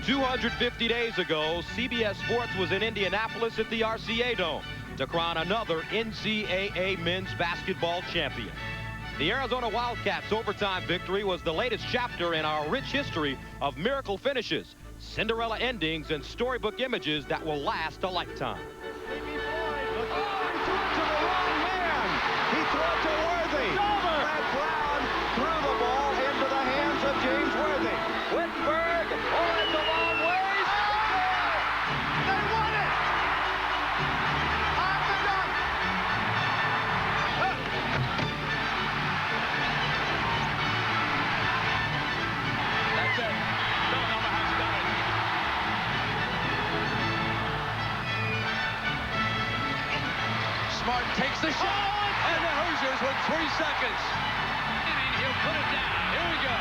250 days ago, CBS Sports was in Indianapolis at the RCA Dome to crown another NCAA men's basketball champion. The Arizona Wildcats' overtime victory was the latest chapter in our rich history of miracle finishes, Cinderella endings, and storybook images that will last a lifetime. Takes the shot, and the Hoosiers with 3 seconds. He'll put it down. Here we go.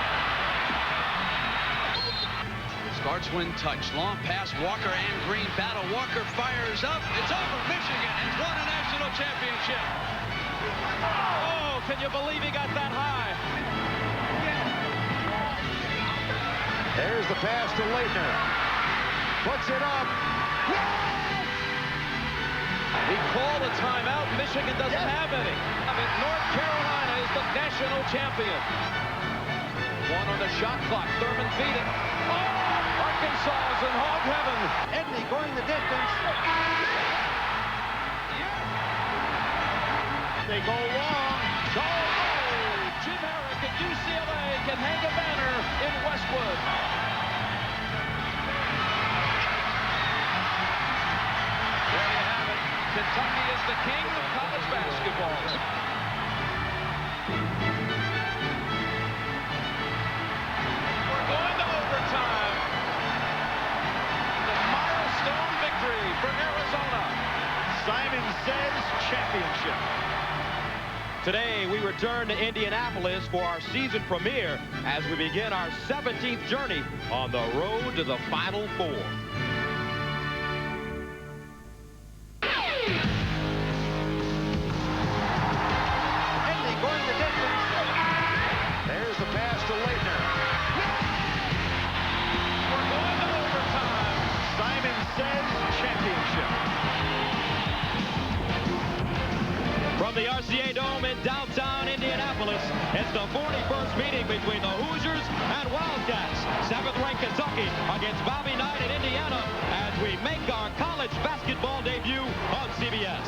Starts when touch. Long pass. Walker and Green battle. Walker fires up. It's over. Michigan has won a national championship. Oh, can you believe he got that high? There's the pass to Leitner. Puts it up. He called a timeout. Michigan doesn't have any. I mean, North Carolina is the national champion. One on the shot clock. Thurman beat it. Oh, Arkansas is in hog heaven. Edney going the distance. They go long. Jim Herrick at UCLA can hang a banner in Westwood. Kentucky is the king of college basketball. We're going to overtime. The milestone victory for Arizona. Simon says championship. Today we return to Indianapolis for our season premiere as we begin our 17th journey on the road to the Final Four. The RCA Dome in downtown Indianapolis. It's the 41st meeting between the Hoosiers and Wildcats. 7th-ranked Kentucky against Bobby Knight in Indiana as we make our college basketball debut on CBS.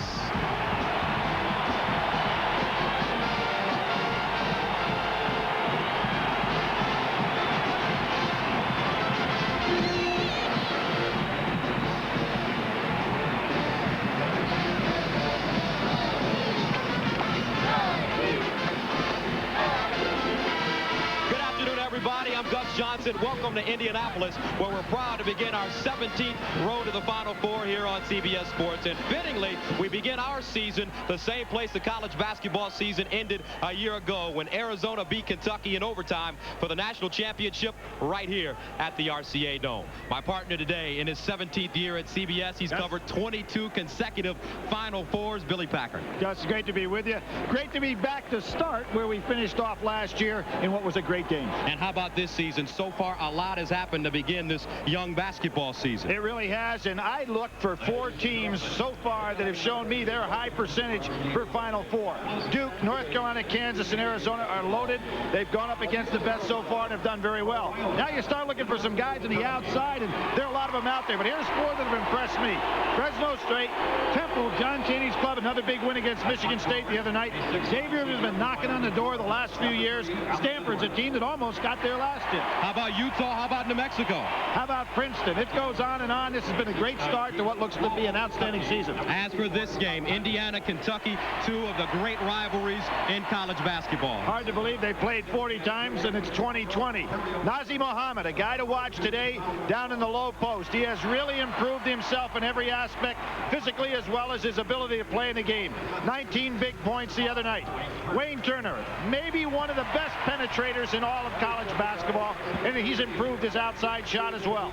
Johnson, welcome to Indianapolis, where we're proud to begin our 17th road to the Final Four here on CBS Sports. And fittingly, we begin our season the same place the college basketball season ended a year ago when Arizona beat Kentucky in overtime for the national championship right here at the RCA Dome. My partner today in his 17th year at CBS, he's covered 22 consecutive Final Fours, Billy Packer. Gus, great to be with you. Great to be back to start where we finished off last year in what was a great game. And how about this season? So far, a lot has happened to begin this young basketball season. It really has, and I look for 4 teams so far that have shown me their high percentage for Final Four. Duke, North Carolina, Kansas, and Arizona are loaded. They've gone up against the best so far and have done very well. Now you start looking for some guys on the outside, and there are a lot of them out there, but here's 4 that have impressed me. Fresno State, Temple, John Chaney's club, another big win against Michigan State the other night. Xavier has been knocking on the door the last few years. Stanford's a team that almost got there last year. How about Utah? How about New Mexico? How about Princeton? It goes on and on. This has been a great start to what looks to be an outstanding season. As for this game, Indiana, Kentucky, 2 of the great rivalries in college basketball. Hard to believe they played 40 times and it's 2020. Nazr Mohammed, a guy to watch today down in the low post. He has really improved himself in every aspect, physically as well as his ability to play in the game. 19 big points the other night. Wayne Turner, maybe one of the best penetrators in all of college basketball, and he's improved his outside shot as well.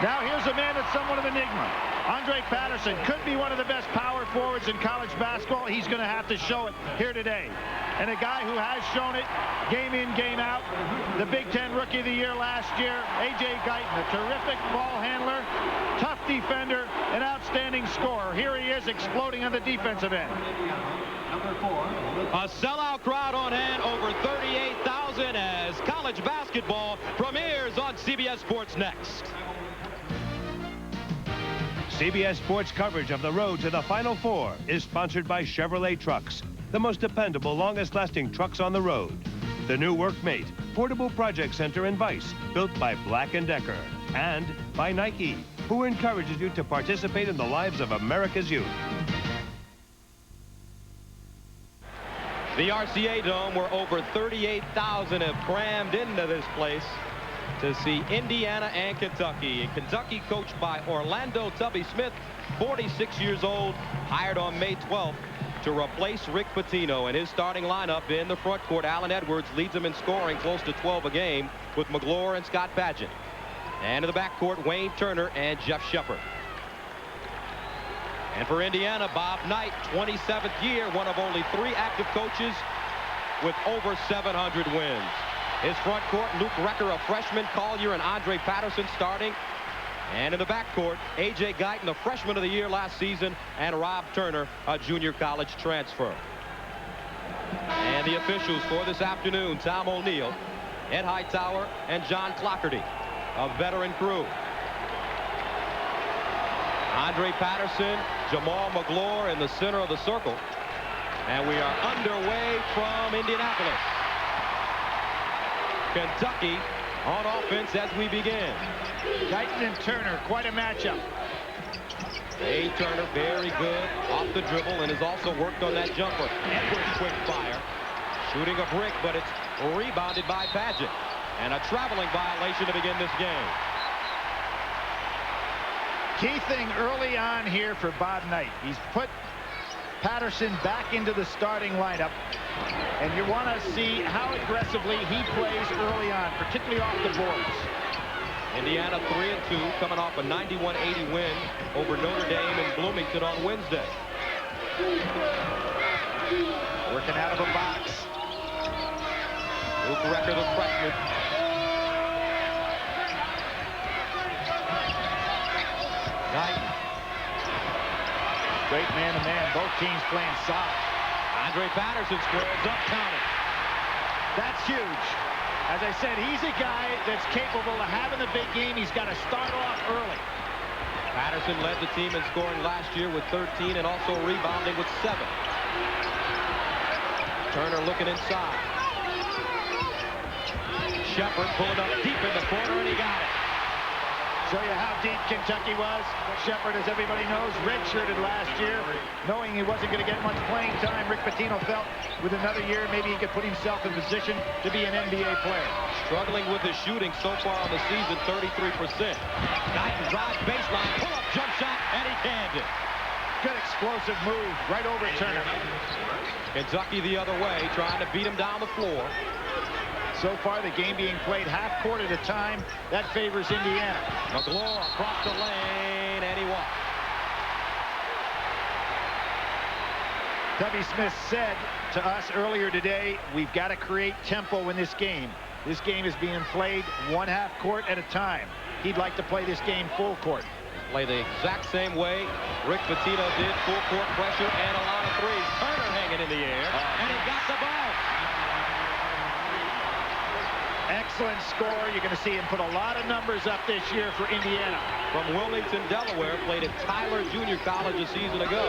Now here's a man that's somewhat of an enigma. Andre Patterson could be one of the best power forwards in college basketball. He's going to have to show it here today. And a guy who has shown it game in, game out. The Big Ten Rookie of the Year last year, A.J. Guyton, a terrific ball handler, tough defender, an outstanding scorer. Here he is exploding on the defensive end. A sellout crowd on hand, over 38,000 as college basketball premieres on CBS Sports next. CBS Sports coverage of the road to the Final Four is sponsored by Chevrolet Trucks, the most dependable, longest-lasting trucks on the road. The new Workmate, portable project center in Vice, built by Black & Decker. And by Nike, who encourages you to participate in the lives of America's youth. The RCA Dome, where over 38,000 have crammed into this place to see Indiana and Kentucky. And Kentucky, coached by Orlando Tubby Smith, 46 years old, hired on May 12th to replace Rick Pitino. And his starting lineup in the front court, Allen Edwards leads them in scoring, close to 12 a game, with McGlure and Scott Padgett. And in the backcourt, Wayne Turner and Jeff Shepard. And for Indiana, Bob Knight, 27th year, one of only 3 active coaches with over 700 wins. His front court, Luke Recker, a freshman, Collier and Andre Patterson starting. And in the backcourt, A.J. Guyton, the freshman of the year last season, and Rob Turner, a junior college transfer. And the officials for this afternoon, Tom O'Neill, Ed Hightower, and John Clockerty, a veteran crew. Andre Patterson, Jamal McGlure in the center of the circle. And we are underway from Indianapolis. Kentucky on offense as we begin. Guyton and Turner, quite a matchup. A. Turner, very good off the dribble, and has also worked on that jumper. Edwards, quick fire. Shooting a brick, but it's rebounded by Padgett. And a traveling violation to begin this game. Key thing early on here for Bob Knight. He's put Patterson back into the starting lineup. And you want to see how aggressively he plays early on, particularly off the boards. Indiana 3-2, coming off a 91-80 win over Notre Dame in Bloomington on Wednesday. Working out of a box. Luke Recker, the freshman. Guyton. Great man-to-man. Both teams playing solid. Andre Patterson squares up, counted. That's huge. As I said, he's a guy that's capable of having the big game. He's got to start off early. Patterson led the team in scoring last year with 13 and also rebounding with 7. Turner looking inside. Shepard pulling up deep in the corner, and he got it. Show you how deep Kentucky was. Shepard, as everybody knows, redshirted last year, knowing he wasn't going to get much playing time. Rick Pitino felt with another year, maybe he could put himself in position to be an NBA player. Struggling with his shooting so far on the season, 33%. Guyton drives baseline, pull-up jump shot, and he canned it. Good explosive move right over Turner. Kentucky the other way, trying to beat him down the floor. So far, the game being played half court at a time. That favors Indiana. McGlure across the lane, and he walked. Tubby Smith said to us earlier today, we've got to create tempo in this game. This game is being played one half court at a time. He'd like to play this game full court. Play the exact same way Rick Pitino did, full court pressure and a lot of threes. Turner hanging in the air, and he got the ball. Excellent score. You're going to see him put a lot of numbers up this year for Indiana. From Wilmington, Delaware, played at Tyler Junior College a season ago.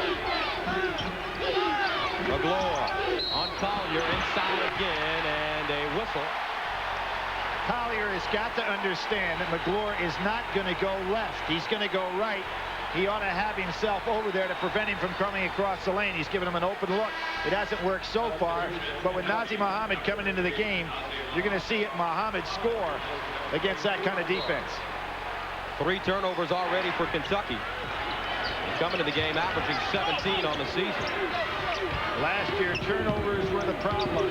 McGlure on Collier, inside again, and a whistle. Collier has got to understand that McGlure is not going to go left. He's going to go right. He ought to have himself over there to prevent him from coming across the lane. He's given him an open look. It hasn't worked so far, but with Nazr Mohammed coming into the game, you're going to see it Mohammed score against that kind of defense. 3 turnovers already for Kentucky. And coming to the game, averaging 17 on the season. Last year, turnovers were the problem.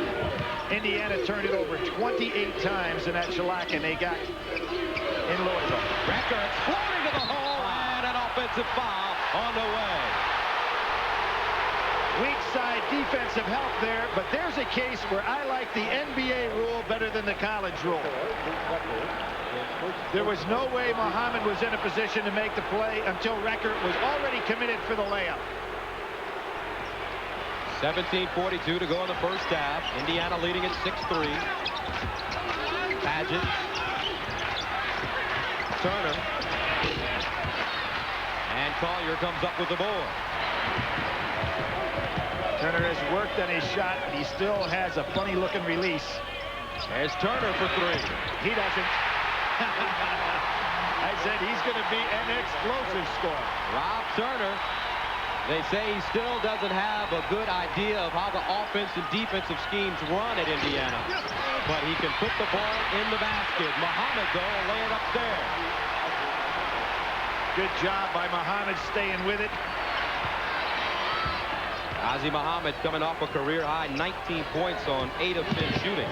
Indiana turned it over 28 times in that shellac, and they got in Louisville. Recker exploding to the hole, and an offensive foul on the way. Weak offside defensive help there, but there's a case where I like the NBA rule better than the college rule. There was no way Muhammad was in a position to make the play until Recker was already committed for the layup. 17:42 to go in the first half. Indiana leading at 6-3. Paget. Turner. And Collier comes up with the board. Turner has worked on his shot, but he still has a funny-looking release. There's Turner for three. He doesn't. I said he's going to be an explosive scorer. Rob Turner. They say he still doesn't have a good idea of how the offense and defensive schemes run at Indiana. But he can put the ball in the basket. Muhammad, though, will lay it up there. Good job by Muhammad staying with it. Ozzie Muhammad coming off a career-high 19 points on 8 of 10 shooting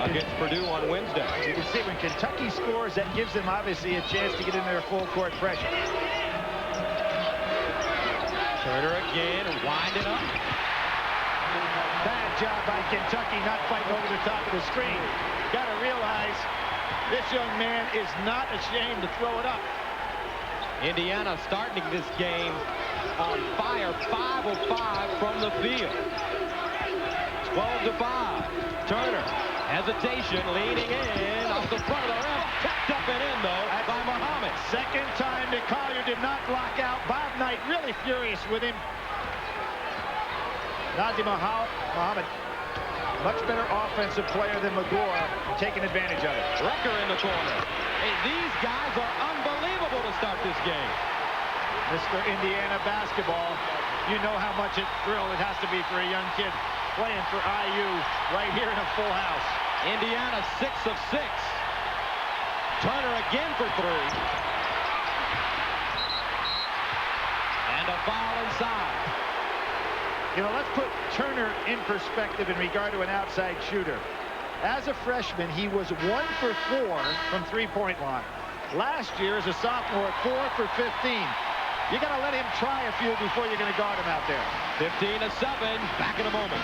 against Purdue on Wednesday. You can see when Kentucky scores, that gives them obviously a chance to get in their full-court pressure. Turner again, winding up. Bad job by Kentucky not fighting over the top of the screen. Got to realize this young man is not ashamed to throw it up. Indiana starting this game on fire, 5 of 5 from the field. 12-5. Turner, hesitation, leaning in off the front of the rim. Kept up and in, though, by Muhammad. Second time that Collier did not block out. Bob Knight really furious with him. Ozzie Muhammad, much better offensive player than McGlure, taking advantage of it. Recker in the corner. Hey, these guys are unbelievable to start this game. Mr. Indiana basketball, you know how much thrill it has to be for a young kid playing for IU right here in a full house. Indiana 6 of 6. Turner again for three. And a foul inside. You know, let's put Turner in perspective in regard to an outside shooter. As a freshman, he was 1 for 4 from three-point line. Last year, as a sophomore, 4 for 15. You got to let him try a few before you're going to guard him out there. 15-7. Back in a moment.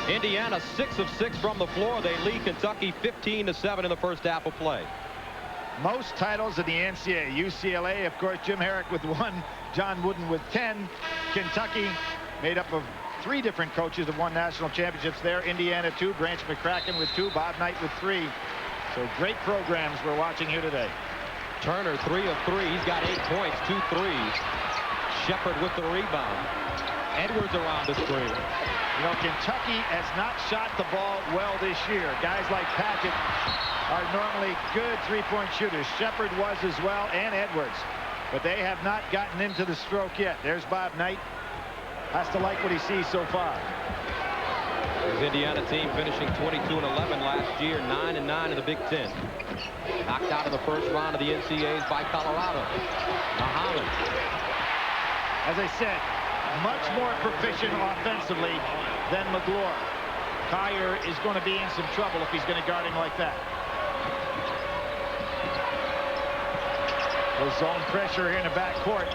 Indiana 6 of 6 from the floor. They lead Kentucky 15-7 in the first half of play. Most titles in the NCAA. UCLA, of course, Jim Herrick with 1, John Wooden with 10. Kentucky, made up of 3 different coaches that won national championships there. Indiana 2, Branch McCracken with 2, Bob Knight with 3. So great programs we're watching here today. Turner 3 of 3. He's got 8 points, 2 threes. Shepard with the rebound. Edwards around the screen. You know, Kentucky has not shot the ball well this year. Guys like Paget are normally good three-point shooters. Shepard was as well, and Edwards. But they have not gotten into the stroke yet. There's Bob Knight. Has to like what he sees so far. His Indiana team finishing 22-11 last year, 9-9 in the Big Ten. Knocked out in the first round of the NCAAs by Colorado. Muhammad. As I said, much more proficient offensively than McGlure. Collier is going to be in some trouble if he's going to guard him like that. There's zone pressure here in the backcourt.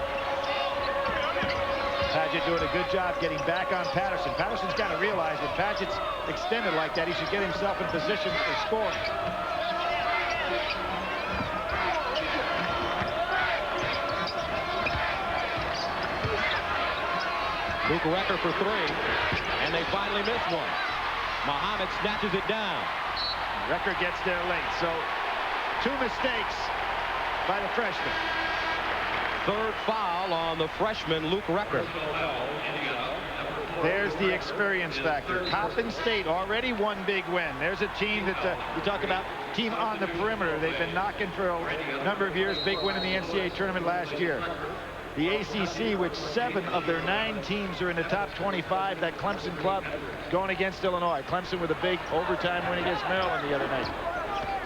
Paget doing a good job getting back on Patterson. Patterson's got to realize when Paget's extended like that, he should get himself in position for scoring. Luke Recker for 3, and they finally miss one. Muhammad snatches it down. Recker gets there late, so 2 mistakes by the freshman. 3rd foul on the freshman, Luke Recker. There's the experience factor. Coppin State already one big win. There's a team that you talk about, team on the perimeter. They've been knocking for a number of years. Big win in the NCAA tournament last year. The ACC, which 7 of their 9 teams are in the top 25. That Clemson club going against Illinois. Clemson with a big overtime win against Maryland the other night.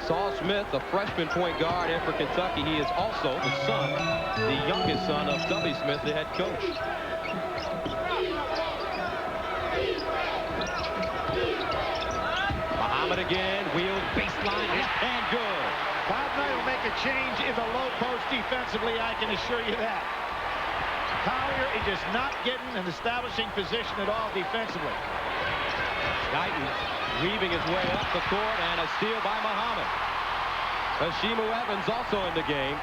Saul Smith, a freshman point guard in for Kentucky. He is also the youngest son of Stubby Smith, the head coach. Muhammad again, wheel baseline, and good. Bob Knight will make a a change in the low post defensively, I can assure you that. Collier is just not getting an establishing position at all defensively. Guyton weaving his way up the court, and a steal by Muhammad. Hashimu Evans also in the game.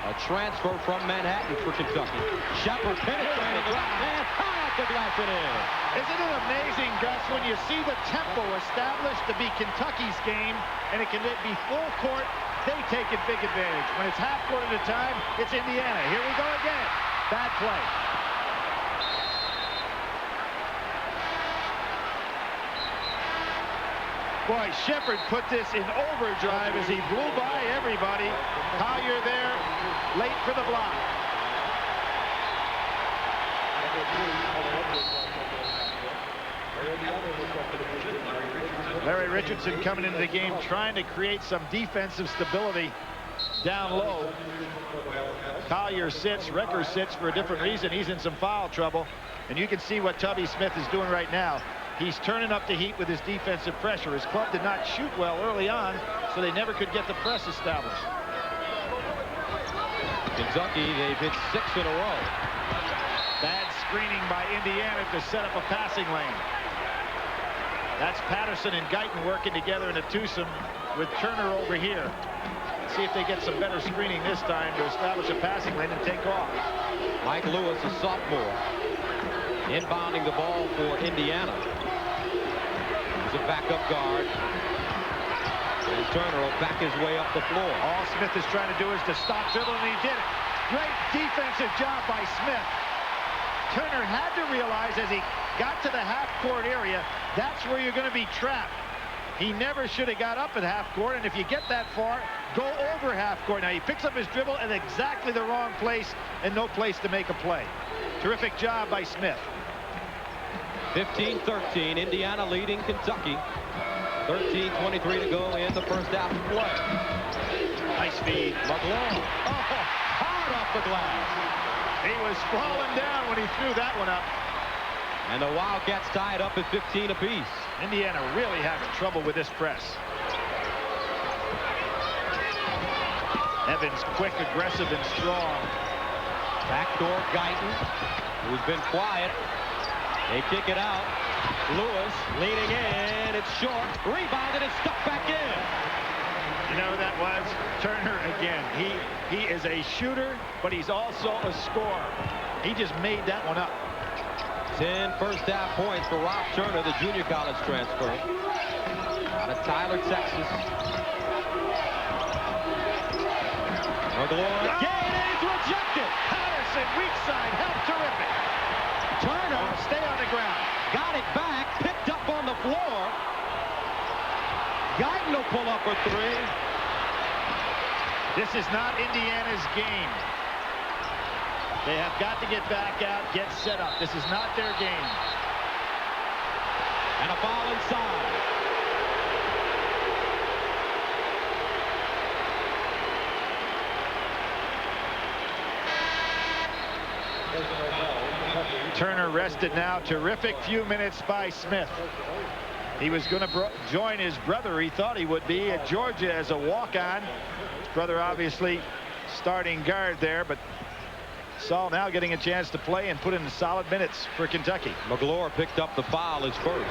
A transfer from Manhattan for Kentucky. Shepard penetrating the right hand, high off the glass and in. Isn't it amazing, Gus, when you see the tempo established to be Kentucky's game, and it can be full court, they take a big advantage. When it's half court at a time, it's Indiana. Here we go again. Bad play. Boy, Shepard put this in overdrive as he blew by everybody. Collier there, late for the block. Larry Richardson coming into the game trying to create some defensive stability down low. Collier sits, Recker sits for a different reason. He's in some foul trouble. And you can see what Tubby Smith is doing right now. He's turning up the heat with his defensive pressure. His club did not shoot well early on, so they never could get the press established. Kentucky, they've hit 6 in a row. Bad screening by Indiana to set up a passing lane. That's Patterson and Guyton working together in a twosome with Turner over here. See if they get some better screening this time to establish a passing lane and take off. Mike Lewis, a sophomore, inbounding the ball for Indiana. He's a backup guard. And Turner will back his way up the floor. All Smith is trying to do is to stop dribbling, and he did it. Great defensive job by Smith. Turner had to realize as he got to the half-court area, that's where you're going to be trapped. He never should have got up at half-court, and if you get that far, go over half-court. Now, he picks up his dribble in exactly the wrong place and no place to make a play. Terrific job by Smith. 15-13, Indiana leading Kentucky. 13:23 to go in the first half of play. Nice feed. McLaughlin. Oh, hard off the glass. He was falling down when he threw that one up. And the Wildcats tied up at 15 apiece. Indiana really having trouble with this press. Evans quick, aggressive, and strong. Backdoor Guyton, who's been quiet. They kick it out. Lewis leaning in. It's short. Rebounded and stuck back in. You know who that was? Turner again. He is a shooter, but he's also a scorer. He just made that one up. 10 first half points for Rob Turner, the junior college transfer out of Tyler, Texas. McLaurin again, and it's rejected. Patterson, weak side, help, terrific. Turner, stay on the ground. Got it back, picked up on the floor. Guyton will pull up for 3. This is not Indiana's game. They have got to get back out, get set up. This is not their game. And a foul inside. Turner rested now. Terrific few minutes by Smith. He was going to join his brother. He thought he would be at Georgia as a walk-on. His brother obviously starting guard there, but Saul now getting a chance to play and put in solid minutes for Kentucky. McLaurin picked up the foul, his first.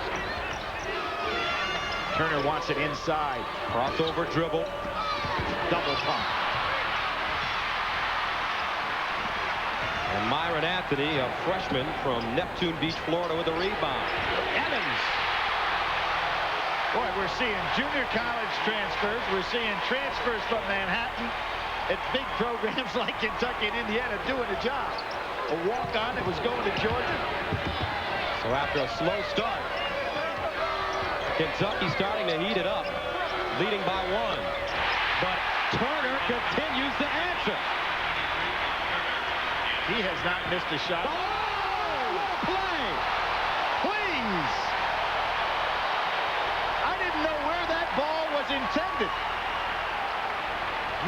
Turner wants it inside. Crossover dribble. Double pump. And Myron Anthony, a freshman from Neptune Beach, Florida, with a rebound. Evans. Boy, we're seeing junior college transfers. We're seeing transfers from Manhattan at big programs like Kentucky and Indiana doing the job. A walk-on that was going to Georgia. So after a slow start, Kentucky starting to heat it up, leading by 1. But Turner continues to answer. He has not missed a shot. Oh, what a play! Please! I didn't know where that ball was intended.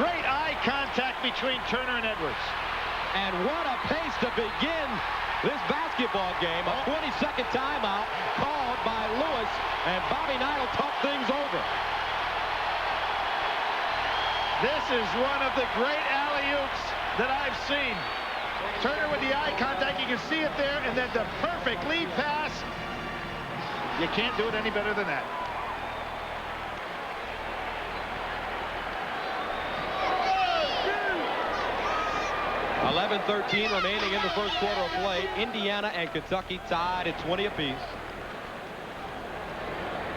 Great eye contact between Turner and Edwards. And what a pace to begin this basketball game. A 20-second timeout called by Lewis, and Bobby Knight will talk things over. This is one of the great alley-oops that I've seen. Turner with the eye contact, you can see it there, and then the perfect lead pass. You can't do it any better than that. .11-13 remaining in the first quarter of play. Indiana and Kentucky tied at 20 apiece.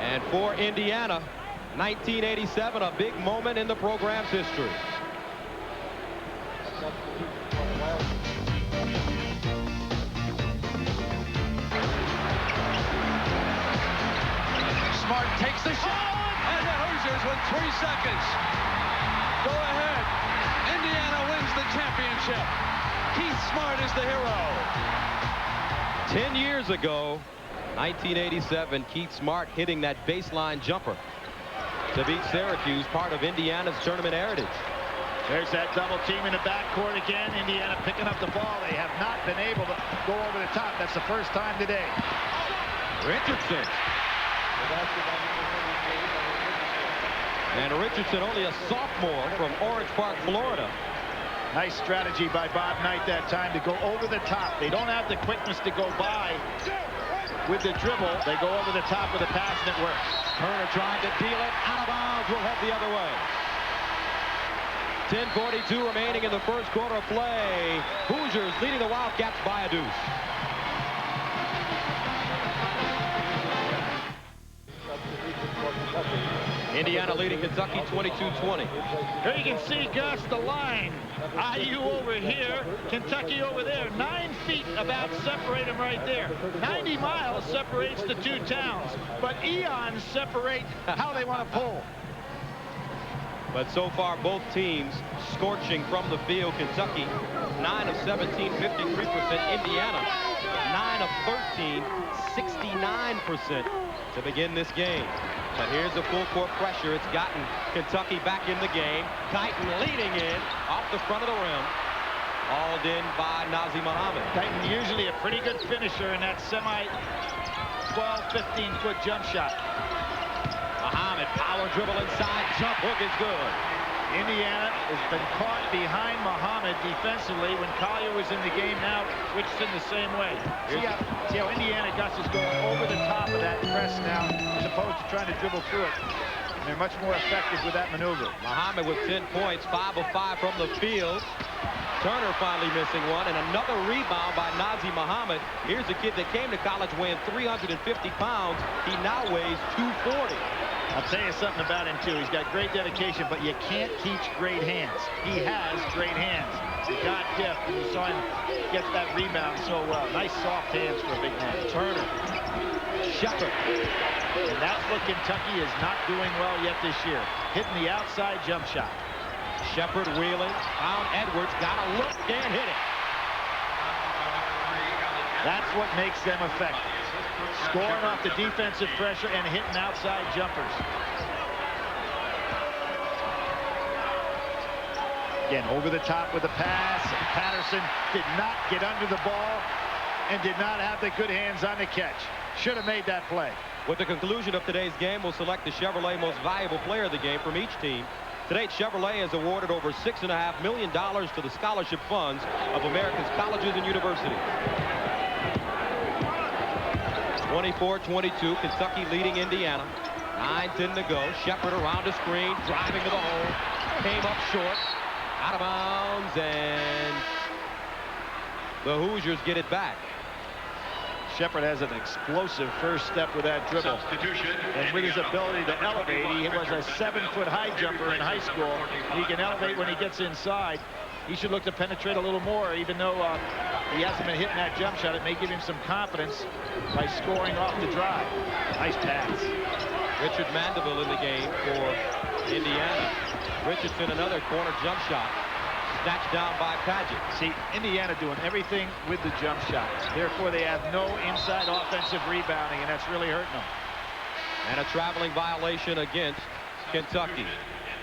And for Indiana, 1987, a big moment in the program's history. Smart takes the shot, and the Hoosiers with 3 seconds go ahead. Indiana wins the championship. Keith Smart is the hero. 10 years ago, 1987, Keith Smart hitting that baseline jumper to beat Syracuse, part of Indiana's tournament heritage. There's that double team in the backcourt again. Indiana picking up the ball. They have not been able to go over the top. That's the first time today. Richardson. And Richardson, only a sophomore from Orange Park, Florida. Nice strategy by Bob Knight that time to go over the top. They don't have the quickness to go by with the dribble. They go over the top with a pass, and it works. Turner trying to deal it. Out of bounds. Will head the other way. 10:42 remaining in the first quarter of play. Hoosiers leading the Wildcats by a deuce. Indiana leading Kentucky 22-20. Here you can see, Gus, the line. IU over here, Kentucky over there. 9 feet about separate them right there. 90 miles separates the two towns, but eons separate how they want to pull. But so far, both teams scorching from the field. Kentucky, 9 of 17, 53%. Indiana, 9 of 13, 69% to begin this game. But here's the full court pressure. It's gotten Kentucky back in the game. Guyton leading in off the front of the rim. Hauled in by Nazr Mohammed. Guyton usually a pretty good finisher in that semi 12, 15-foot jump shot. Mohammed, power dribble inside, jump hook is good. Indiana has been caught behind Mohammed defensively when Collier was in the game. Now Richardson the same way. See how Indiana Gus is going over the top of that press now as opposed to trying to dribble through it. And they're much more effective with that maneuver. Mohammed with 10 points, 5 of 5 from the field. Turner finally missing one, and another rebound by Nazr Mohammed. Here's a kid that came to college weighing 350 pounds. He now weighs 240. I'll tell you something about him, too. He's got great dedication, but you can't teach great hands. He has great hands. He got gift, and you saw him get that rebound so well. Nice soft hands for a big man. Turner. Shepard. And that's what Kentucky is not doing well yet this year. Hitting the outside jump shot. Shepard wheeling. Found Edwards. Got a look. Can't hit it. That's what makes them effective. Scoring off the defensive pressure and hitting outside jumpers. Again, over the top with the pass. Patterson did not get under the ball and did not have the good hands on the catch. Should have made that play. With the conclusion of today's game, we'll select the Chevrolet most valuable player of the game from each team. Today, Chevrolet has awarded over $6.5 million to the scholarship funds of America's colleges and universities. 24-22, Kentucky leading Indiana. 9:10 to go. Shepard around the screen, driving to the hole. Came up short. Out of bounds, and the Hoosiers get it back. Shepard has an explosive first step with that dribble. And with his ability to elevate, he was a 7-foot high jumper in high school. He can elevate when he gets inside. He should look to penetrate a little more, even though he hasn't been hitting that jump shot. It may give him some confidence by scoring off the drive. Nice pass. Richard Mandeville in the game for Indiana. Richardson, another corner jump shot. Snatched down by Padgett. See, Indiana doing everything with the jump shot. Therefore, they have no inside offensive rebounding, and that's really hurting them. And a traveling violation against Kentucky.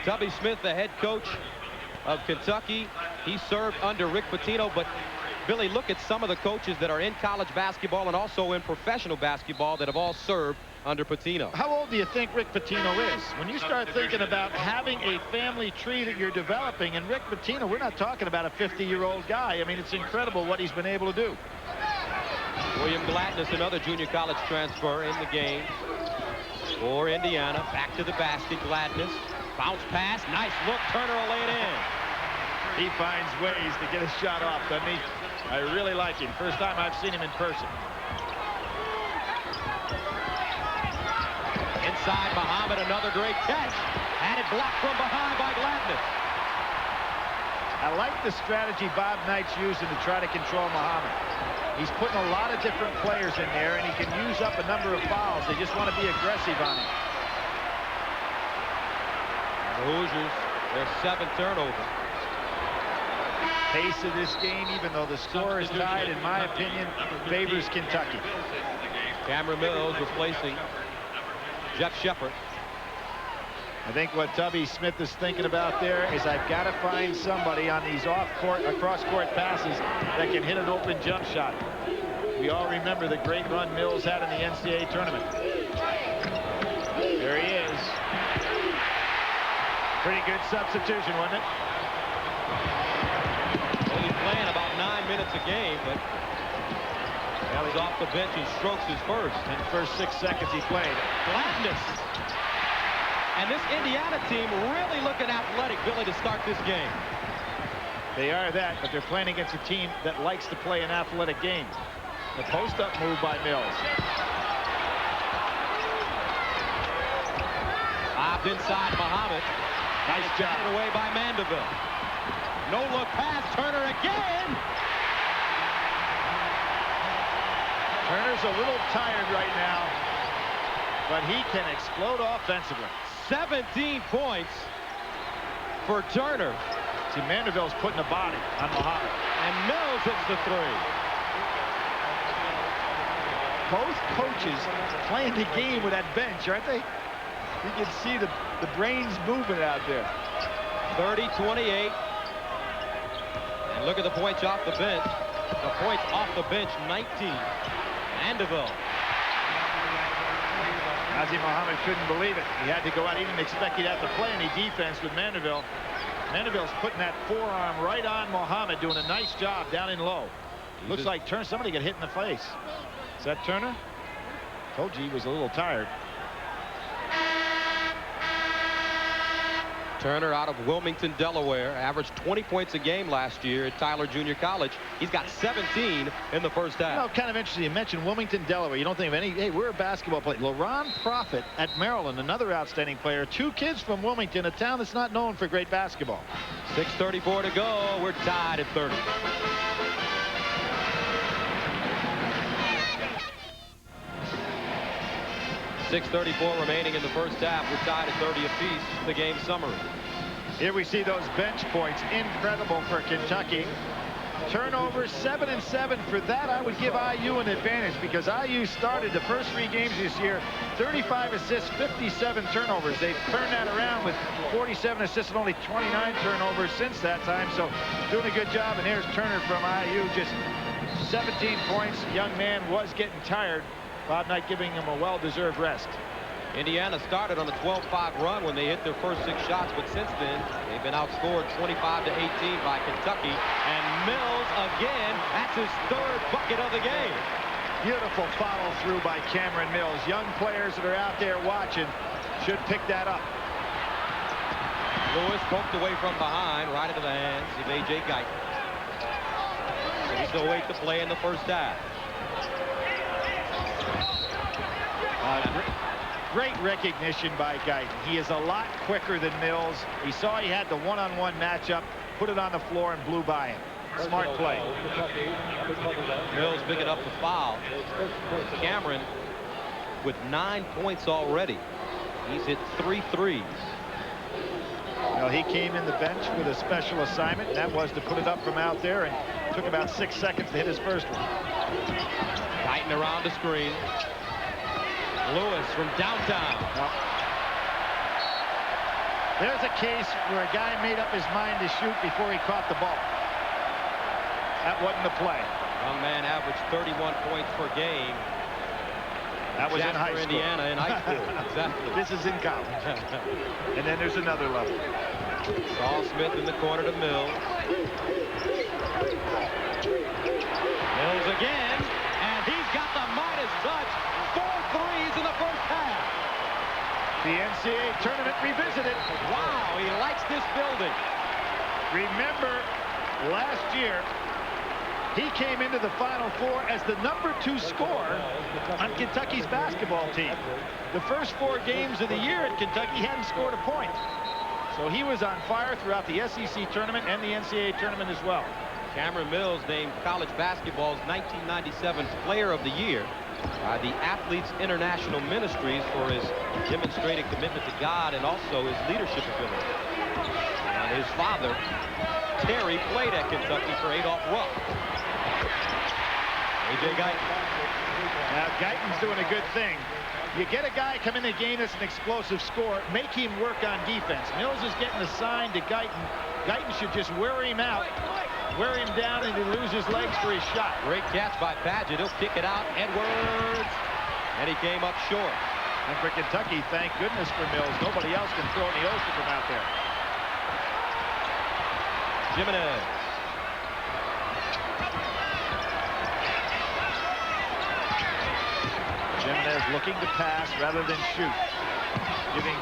Tubby Smith, the head coach of Kentucky, he served under Rick Pitino, but Billy, look at some of the coaches that are in college basketball and also in professional basketball that have all served under Pitino. How old do you think Rick Pitino is? When you start thinking about having a family tree that you're developing, and Rick Pitino, we're not talking about a 50-year-old guy. I mean, it's incredible what he's been able to do. William Gladness, another junior college transfer in the game for Indiana. Back to the basket, Gladness. Bounce pass, nice look, Turner will lay it in. He finds ways to get a shot off, doesn't he? I really like him. First time I've seen him in person. Inside Muhammad, another great catch. Had it blocked from behind by Gladness. I like the strategy Bob Knight's using to try to control Muhammad. He's putting a lot of different players in there, and he can use up a number of fouls. They just want to be aggressive on him. The Hoosiers, their 7th turnover. Pace of this game, even though the score is tied, in my opinion, favors Kentucky. Cameron Mills replacing Jeff Shepard. I think what Tubby Smith is thinking about there is I've got to find somebody on these cross-court passes that can hit an open jump shot. We all remember the great run Mills had in the NCAA tournament. There he is. Pretty good substitution, wasn't it? Only playing about 9 minutes a game, but he's off the bench and strokes his first. In the first 6 seconds he played. Gladness. And this Indiana team really looking athletic, Billy, to start this game. They are that, but they're playing against a team that likes to play an athletic game. The post-up move by Mills. Bobbed inside Muhammad. Nice job. Batted away by Mandeville. No look pass, Turner again. Turner's a little tired right now, but he can explode offensively. 17 points for Turner. See, Mandeville's putting a body on Muhammad. And Mills hits the 3. Both coaches playing the game with that bench, aren't they? You can see the brains moving out there. 30-28. And look at the points off the bench. The points off the bench, 19. Mandeville. Nazi Muhammad couldn't believe it. He had to go out. He didn't expect he'd have to play any defense with Mandeville. Mandeville's putting that forearm right on Muhammad, doing a nice job down in low. Looks like Turner, somebody got hit in the face. Is that Turner? Told you he was a little tired. Turner out of Wilmington, Delaware, averaged 20 points a game last year at Tyler Junior College. He's got 17 in the first half. You know, kind of interesting. You mentioned Wilmington, Delaware. You don't think of any, hey, we're a basketball player. LaRon Profit at Maryland, another outstanding player. 2 kids from Wilmington, a town that's not known for great basketball. 6:34 to go. We're tied at 30. .6:34 remaining in the first half. We're tied at 30 apiece. The game summary. Here we see those bench points. Incredible for Kentucky. Turnovers 7 and 7. For that, I would give IU an advantage because IU started the first 3 games this year, 35 assists, 57 turnovers. They've turned that around with 47 assists and only 29 turnovers since that time. So doing a good job. And here's Turner from IU, just 17 points. Young man was getting tired. Bob Knight giving him a well-deserved rest. Indiana started on a 12-5 run when they hit their first 6 shots, but since then they've been outscored 25-18 by Kentucky. And Mills again, that's his 3rd bucket of the game. Beautiful follow through by Cameron Mills. Young players that are out there watching should pick that up. Lewis poked away from behind, right into the hands of A.J. Guyton. We still wait to play in the first half. Great recognition by Guyton. He is a lot quicker than Mills. He saw he had the one-on-one matchup, put it on the floor, and blew by him. Smart play. Mills picking up the foul. Cameron with 9 points already. He's hit 3 threes. Well, he came in the bench with a special assignment, and that was to put it up from out there, and took about 6 seconds to hit his first one. Guyton around the screen. Lewis from downtown. Well, there's a case where a guy made up his mind to shoot before he caught the ball. That wasn't the play. Young man averaged 31 points per game. That was in high school. Indiana in high school. Exactly. This is in college. And then there's another level. Saul Smith in the corner to Mills. Mills again, and he's got the Midas touch. 4 threes in the first half. The NCAA tournament revisited. Wow, he likes this building. Remember, last year, he came into the Final Four as the #2 scorer on Kentucky's basketball team. The first 4 games of the year at Kentucky, he hadn't scored a point. So he was on fire throughout the SEC tournament and the NCAA tournament as well. Cameron Mills named college basketball's 1997 Player of the Year by the Athletes International Ministries for his demonstrated commitment to God and also his leadership ability. And his father, Terry, played at Kentucky for Adolph Rupp. A.J. Guyton. Now, Guyton's doing a good thing. You get a guy come in the game that's an explosive scorer, make him work on defense. Mills is getting assigned to Guyton. Guyton should just wear him out, wear him down, and he loses legs for his shot. Great catch by Padgett. He'll kick it out. Edwards. And he came up short. And for Kentucky, thank goodness for Mills. Nobody else can throw in the ocean from out there. Jimenez. Jimenez looking to pass rather than shoot, giving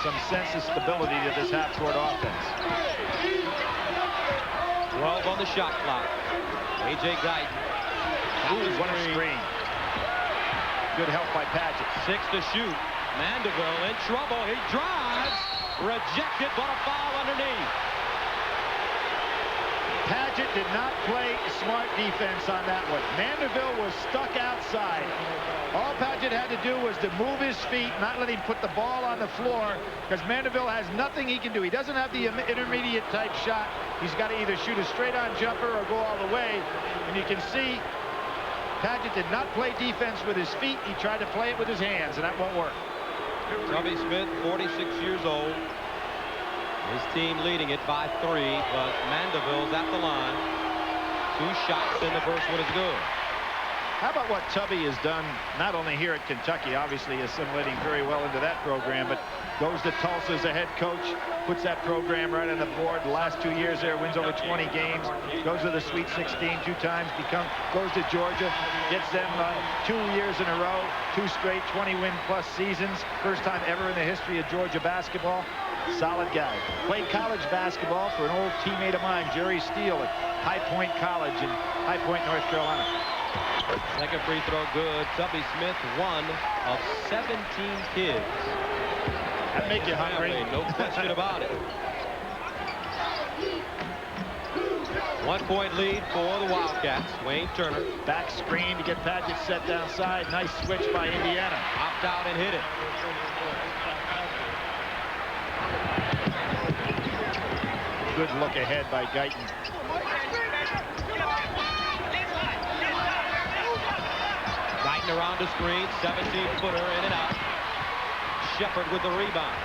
some sense of stability to this half-court offense. 12 on the shot clock. A.J. Guyton. Ooh, what a screen. Good help by Padgett. 6 to shoot. Mandeville in trouble. He drives. Rejected, but a foul underneath. Padgett did not play smart defense on that one. Mandeville was stuck outside. All Padgett had to do was to move his feet, not let him put the ball on the floor, because Mandeville has nothing he can do. He doesn't have the intermediate type shot. He's got to either shoot a straight-on jumper or go all the way. And you can see Padgett did not play defense with his feet. He tried to play it with his hands, and that won't work. Tubby Smith, 46 years old. His team leading it by 3, but Mandeville's at the line. 2 shots, and the first one is good. How about what Tubby has done, not only here at Kentucky, obviously assimilating very well into that program, but goes to Tulsa as a head coach, puts that program right on the board. The last 2 years there, wins over 20 games, goes to the Sweet 16 2 times, goes to Georgia, gets them 2 years in a row, 2 straight 20-win-plus seasons. First time ever in the history of Georgia basketball. Solid guy. Played college basketball for an old teammate of mine, Jerry Steele, at High Point College in High Point, North Carolina. Second free throw good. Tubby Smith, 1 of 17 kids. That'd make you hungry. No question about it. 1-point lead for the Wildcats. Wayne Turner. Back screen to get Padgett set downside. Nice switch by Indiana. Hopped out and hit it. Good look ahead by Guyton. Guyton around the screen, 17-footer in and out. Shepard with the rebound.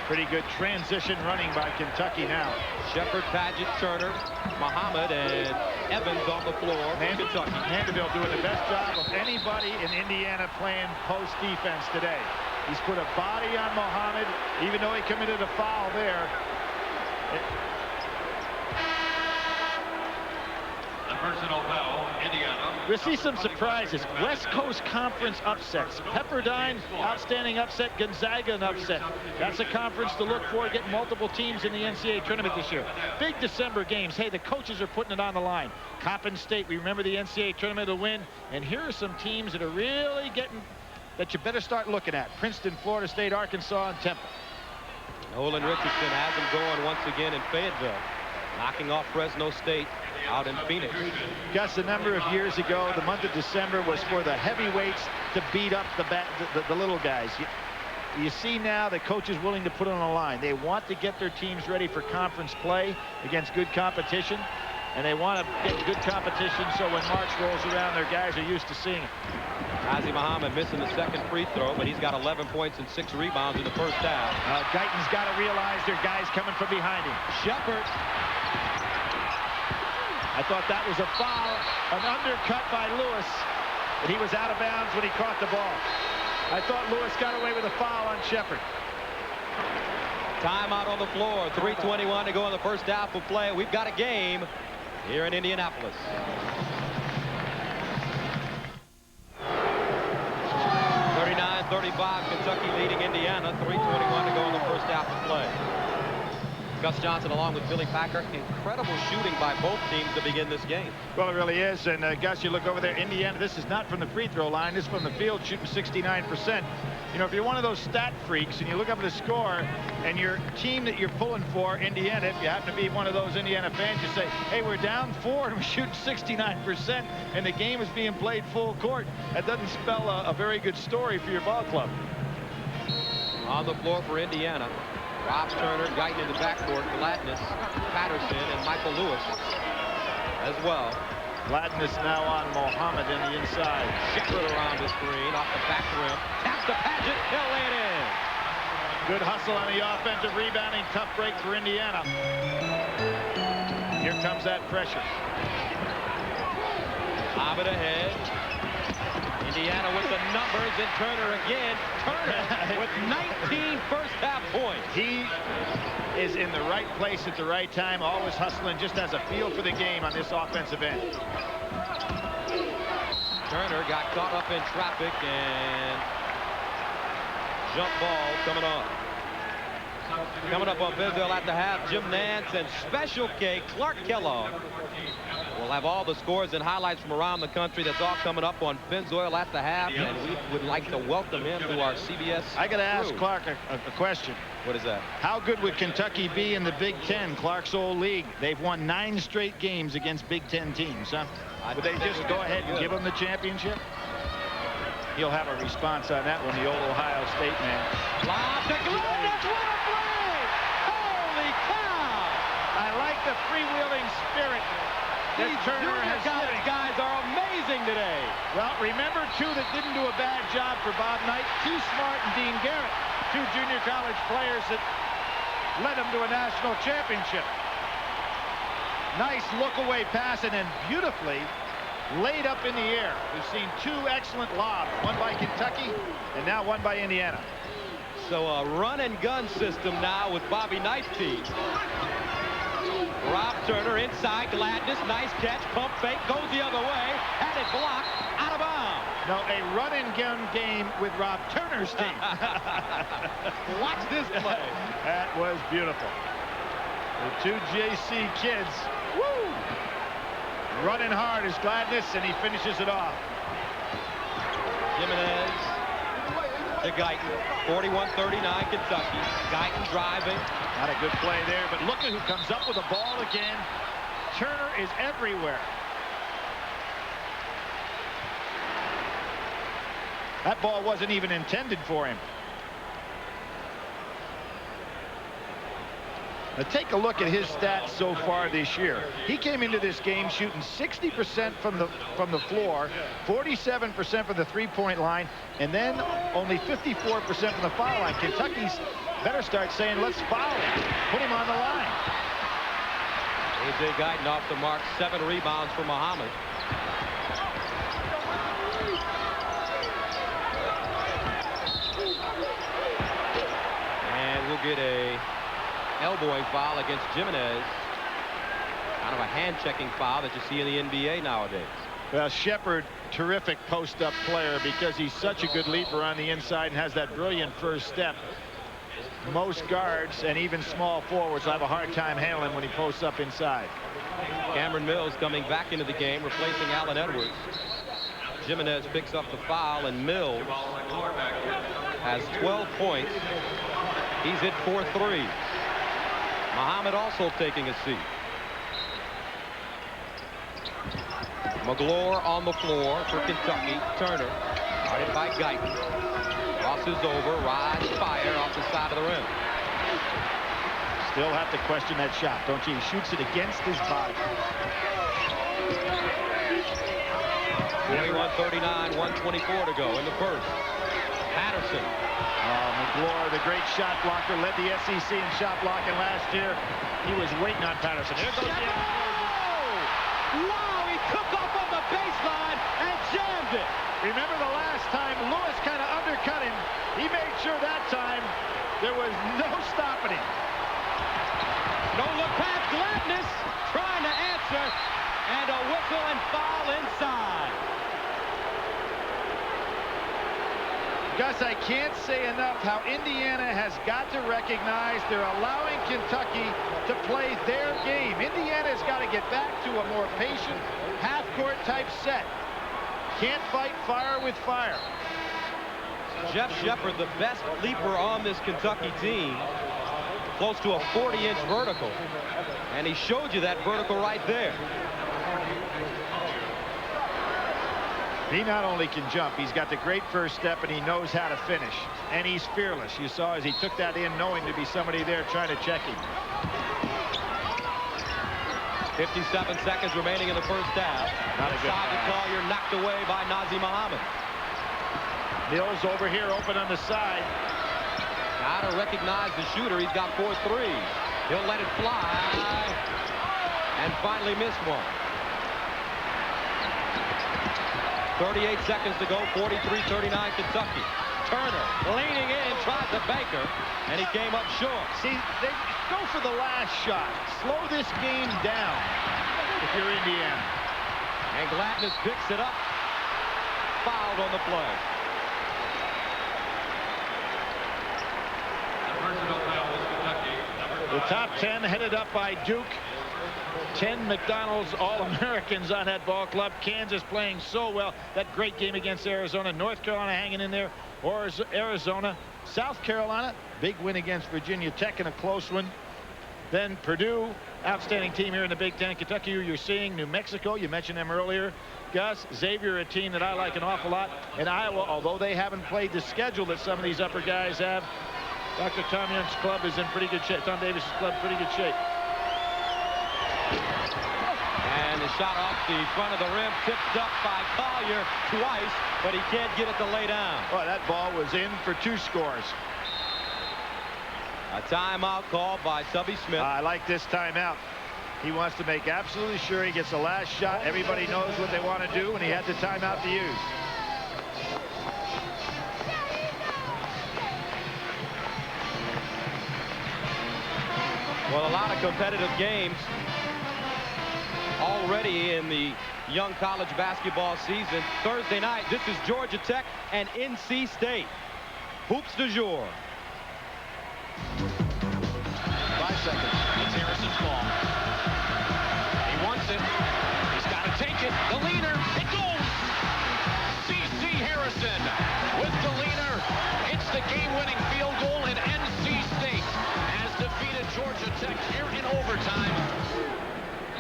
Pretty good transition running by Kentucky now. Shepard, Padgett, Turner, Muhammad, and Evans on the floor for Kentucky. Mandeville doing the best job of anybody in Indiana playing post defense today. He's put a body on Muhammad, even though he committed a foul there. The personal foul, Indiana. We'll see some surprises. West Coast Conference upsets. Pepperdine, outstanding upset. Gonzaga, an upset. That's a conference to look for, get multiple teams in the NCAA tournament this year. Big December games. Hey, the coaches are putting it on the line. Coppin State, we remember the NCAA tournament to win. And here are some teams that are really getting, that you better start looking at. Princeton, Florida State, Arkansas, and Temple. Nolan Richardson has them going once again in Fayetteville, knocking off Fresno State out in Phoenix. Gus, a number of years ago, the month of December was for the heavyweights to beat up the little guys. You see now the coach is willing to put it on the line. They want to get their teams ready for conference play against good competition, and they want to get good competition so when March rolls around, their guys are used to seeing it. Ghazi Muhammad missing the second free throw, but he's got 11 points and 6 rebounds in the first half. Guyton's got to realize there are guys coming from behind him. Shepard. I thought that was a foul, an undercut by Lewis, but he was out of bounds when he caught the ball. I thought Lewis got away with a foul on Shepard. Timeout on the floor. 3:21 to go in the first half of play. We've got a game here in Indianapolis. 39-35, Kentucky leading Indiana. 3:21 to go in the first half of play. Gus Johnson along with Billy Packer. Incredible shooting by both teams to begin this game. Well, it really is. And Gus, you look over there, Indiana, this is not from the free throw line. This is from the field, shooting 69%. You know, if you're one of those stat freaks and you look up at the score and your team that you're pulling for, Indiana, if you happen to be one of those Indiana fans, you say, hey, we're down 4 and we're shooting 69% and the game is being played full court. That doesn't spell a very good story for your ball club. On the floor for Indiana, Rob Turner, Guyton in the backcourt, Gladness, Patterson, and Michael Lewis as well. Gladness now on Mohammed in the inside. Shepard around the screen, off the back rim. Taps to Paget, he'll lay it in. Good hustle on the offensive rebounding. Tough break for Indiana. Here comes that pressure. Mohammed ahead. Indiana with the numbers, and Turner again. Turner with 19 first half points. He is in the right place at the right time, always hustling, just has a feel for the game on this offensive end. Turner got caught up in traffic, and jump ball coming on. Coming up on Bensdale at the half, Jim Nance and Special K, Clark Kellogg. We'll have all the scores and highlights from around the country. That's all coming up on Pennzoil at the half, and we would like to welcome him to our CBS. I got to ask Clark a question. What is that? How good would Kentucky be in the Big Ten, Clark's old league? They've won 9 straight games against Big Ten teams, huh? Would they just go ahead and give them the championship? He'll have a response on that one, the old Ohio State man. Lob to Gladness, what a play! Holy cow! I like the freewheeling spirit that Turner has college guys are amazing today. Well, remember two that didn't do a bad job for Bob Knight, Q Smart and Dean Garrett, 2 junior college players that led them to a national championship. Nice look-away pass and then beautifully laid up in the air. We've seen 2 excellent lobs, one by Kentucky and now one by Indiana. So a run and gun system now with Bobby Knight's team. Rob Turner inside, Gladness, nice catch, pump fake, goes the other way, had it blocked, out of bounds. No, a run and gun game with Rob Turner's team. Watch this play. That was beautiful. The 2 JC kids, woo, running hard is Gladness, and he finishes it off. Jimenez to Guyton, 41-39 Kentucky. Guyton driving. Not a good play there, but look at who comes up with the ball again. Turner is everywhere. That ball wasn't even intended for him. Now take a look at his stats so far this year. He came into this game shooting 60% from the floor, 47% from the three-point line, and then only 54% from the foul line. Kentucky's better start saying, let's foul him, put him on the line. A.J. Guyton off the mark, 7 rebounds for Muhammad. And we'll get a elbowing foul against Jimenez. Kind of a hand-checking foul that you see in the NBA nowadays. Well, Shepard, terrific post-up player because he's such a good leaper on the inside and has that brilliant first step. Most guards and even small forwards have a hard time handling when he posts up inside. Cameron Mills coming back into the game, replacing Allen Edwards. Jimenez picks up the foul, and Mills has 12 points. He's hit 4 threes. Muhammad also taking a seat. McGlure on the floor for Kentucky. Turner, guarded by Guyton. Crosses over, rise, fire off the side of the rim. Still have to question that shot, don't you? He shoots it against his body. 41-39, 124 to go in the first. Patterson. McGlure, the great shot blocker, led the SEC in shot blocking last year. He was waiting on Patterson. Here goes the Wow, he took off on the baseline and jammed it. Remember the last time Lewis kind of undercut him. He made sure that time there was no stopping him. No look pass, Gladness trying to answer, and a whistle and foul inside. Gus, I can't say enough how Indiana has got to recognize they're allowing Kentucky to play their game. Indiana's got to get back to a more patient half-court type set. Can't fight fire with fire. Jeff Shepard, the best leaper on this Kentucky team, close to a 40-inch vertical, and he showed you that vertical right there. He not only can jump, he's got the great first step, and he knows how to finish. And he's fearless. You saw as he took that in, knowing to be somebody there trying to check him. 57 seconds remaining in the first half. Not a good Inside the pass. call, you're knocked away by Nazr Mohammed. Mills over here, open on the side. Got to recognize the shooter. He's got 4 threes. He'll let it fly. And finally missed one. 38 seconds to go, 43-39 Kentucky. Turner leaning in, tries to banker, and he came up short. See, they go for the last shot. Slow this game down if you're Indiana. And Gladness picks it up. Fouled on the play. The top 10 headed up by Duke. 10 McDonald's All-Americans on that ball club. Kansas playing so well. That great game against Arizona. North Carolina hanging in there. Or Arizona. South Carolina, big win against Virginia Tech in a close one. Then Purdue, outstanding team here in the Big Ten. Kentucky, who you're seeing. New Mexico, you mentioned them earlier. Gus, Xavier, a team that I like an awful lot. And Iowa, although they haven't played the schedule that some of these upper guys have, Dr. Tom Young's club is in pretty good shape. Tom Davis's club, pretty good shape. And the shot off the front of the rim, tipped up by Collier twice, but he can't get it to lay down. Well, that ball was in for 2 scores. A timeout called by Tubby Smith. I like this timeout. He wants to make absolutely sure he gets the last shot. Everybody knows what they want to do, and he had the timeout to use. Well, a lot of competitive games already in the young college basketball season. Thursday night, this is Georgia Tech and NC State. Hoops du jour. 5 seconds. It's Harrison's ball. He wants it. He's got to take it. The leader. It goes. C.C. Harrison with the leader. It's the game-winning field goal, and NC State has defeated Georgia Tech here in overtime.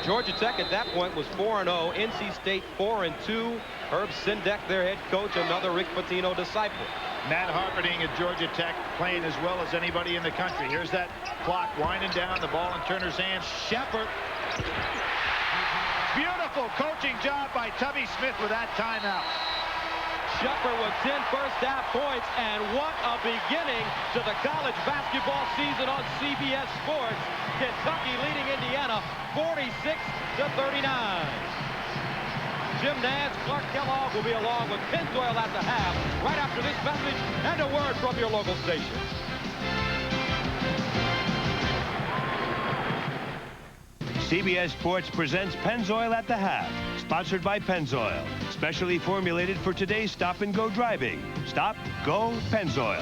Georgia Tech at that point was 4-0. NC State 4-2. Herb Sendek, their head coach, another Rick Pitino disciple. Matt Harperding at Georgia Tech playing as well as anybody in the country. Here's that clock winding down, the ball in Turner's hands. Shepard. Beautiful coaching job by Tubby Smith with that timeout. Shepard with 10 first-half points, and what a beginning to the college basketball season on CBS Sports. Kentucky leading Indiana 46-39. Jim Nance, Clark Kellogg will be along with Pennzoil at the half right after this message and a word from your local station. CBS Sports presents Pennzoil at the Half, sponsored by Pennzoil, specially formulated for today's stop-and-go driving. Stop, go, Pennzoil.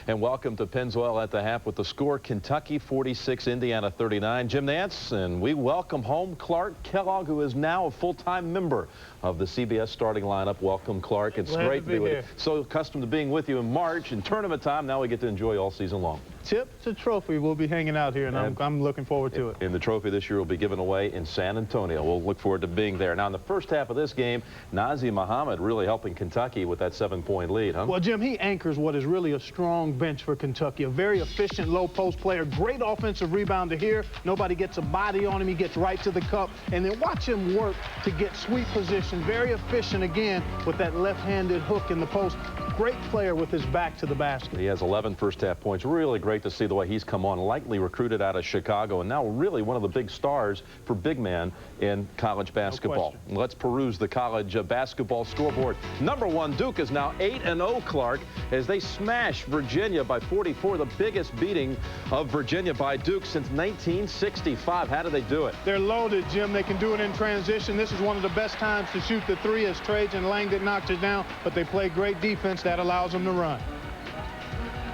And welcome to Pennzoil at the Half with the score Kentucky 46, Indiana 39. Jim Nance, and we welcome home Clark Kellogg, who is now a full-time member of the CBS starting lineup. Welcome, Clark. It's great to be with you. So accustomed to being with you in March and tournament time, now we get to enjoy all season long. Tip to trophy, we'll be hanging out here, and I'm looking forward to it. And the trophy this year will be given away in San Antonio. We'll look forward to being there. Now, in the first half of this game, Nazr Mohammed really helping Kentucky with that 7-point lead, huh? Well, Jim, he anchors what is really a strong bench for Kentucky. A very efficient low post player. Great offensive rebounder here. Nobody gets a body on him. He gets right to the cup. And then watch him work to get sweep position. Very efficient again with that left-handed hook in the post. Great player with his back to the basket. He has 11 first-half points. Really great to see the way he's come on. Likely recruited out of Chicago, and now really one of the big stars for big man in college basketball. No Let's peruse the college basketball scoreboard. Number 1, Duke is now 8-0, Clark, as they smash Virginia by 44, the biggest beating of Virginia by Duke since 1965. How do they do it? They're loaded, Jim. They can do it in transition. This is one of the best times to shoot the three as Trajan Langdon knocked it down, but they play great defense that allows them to run.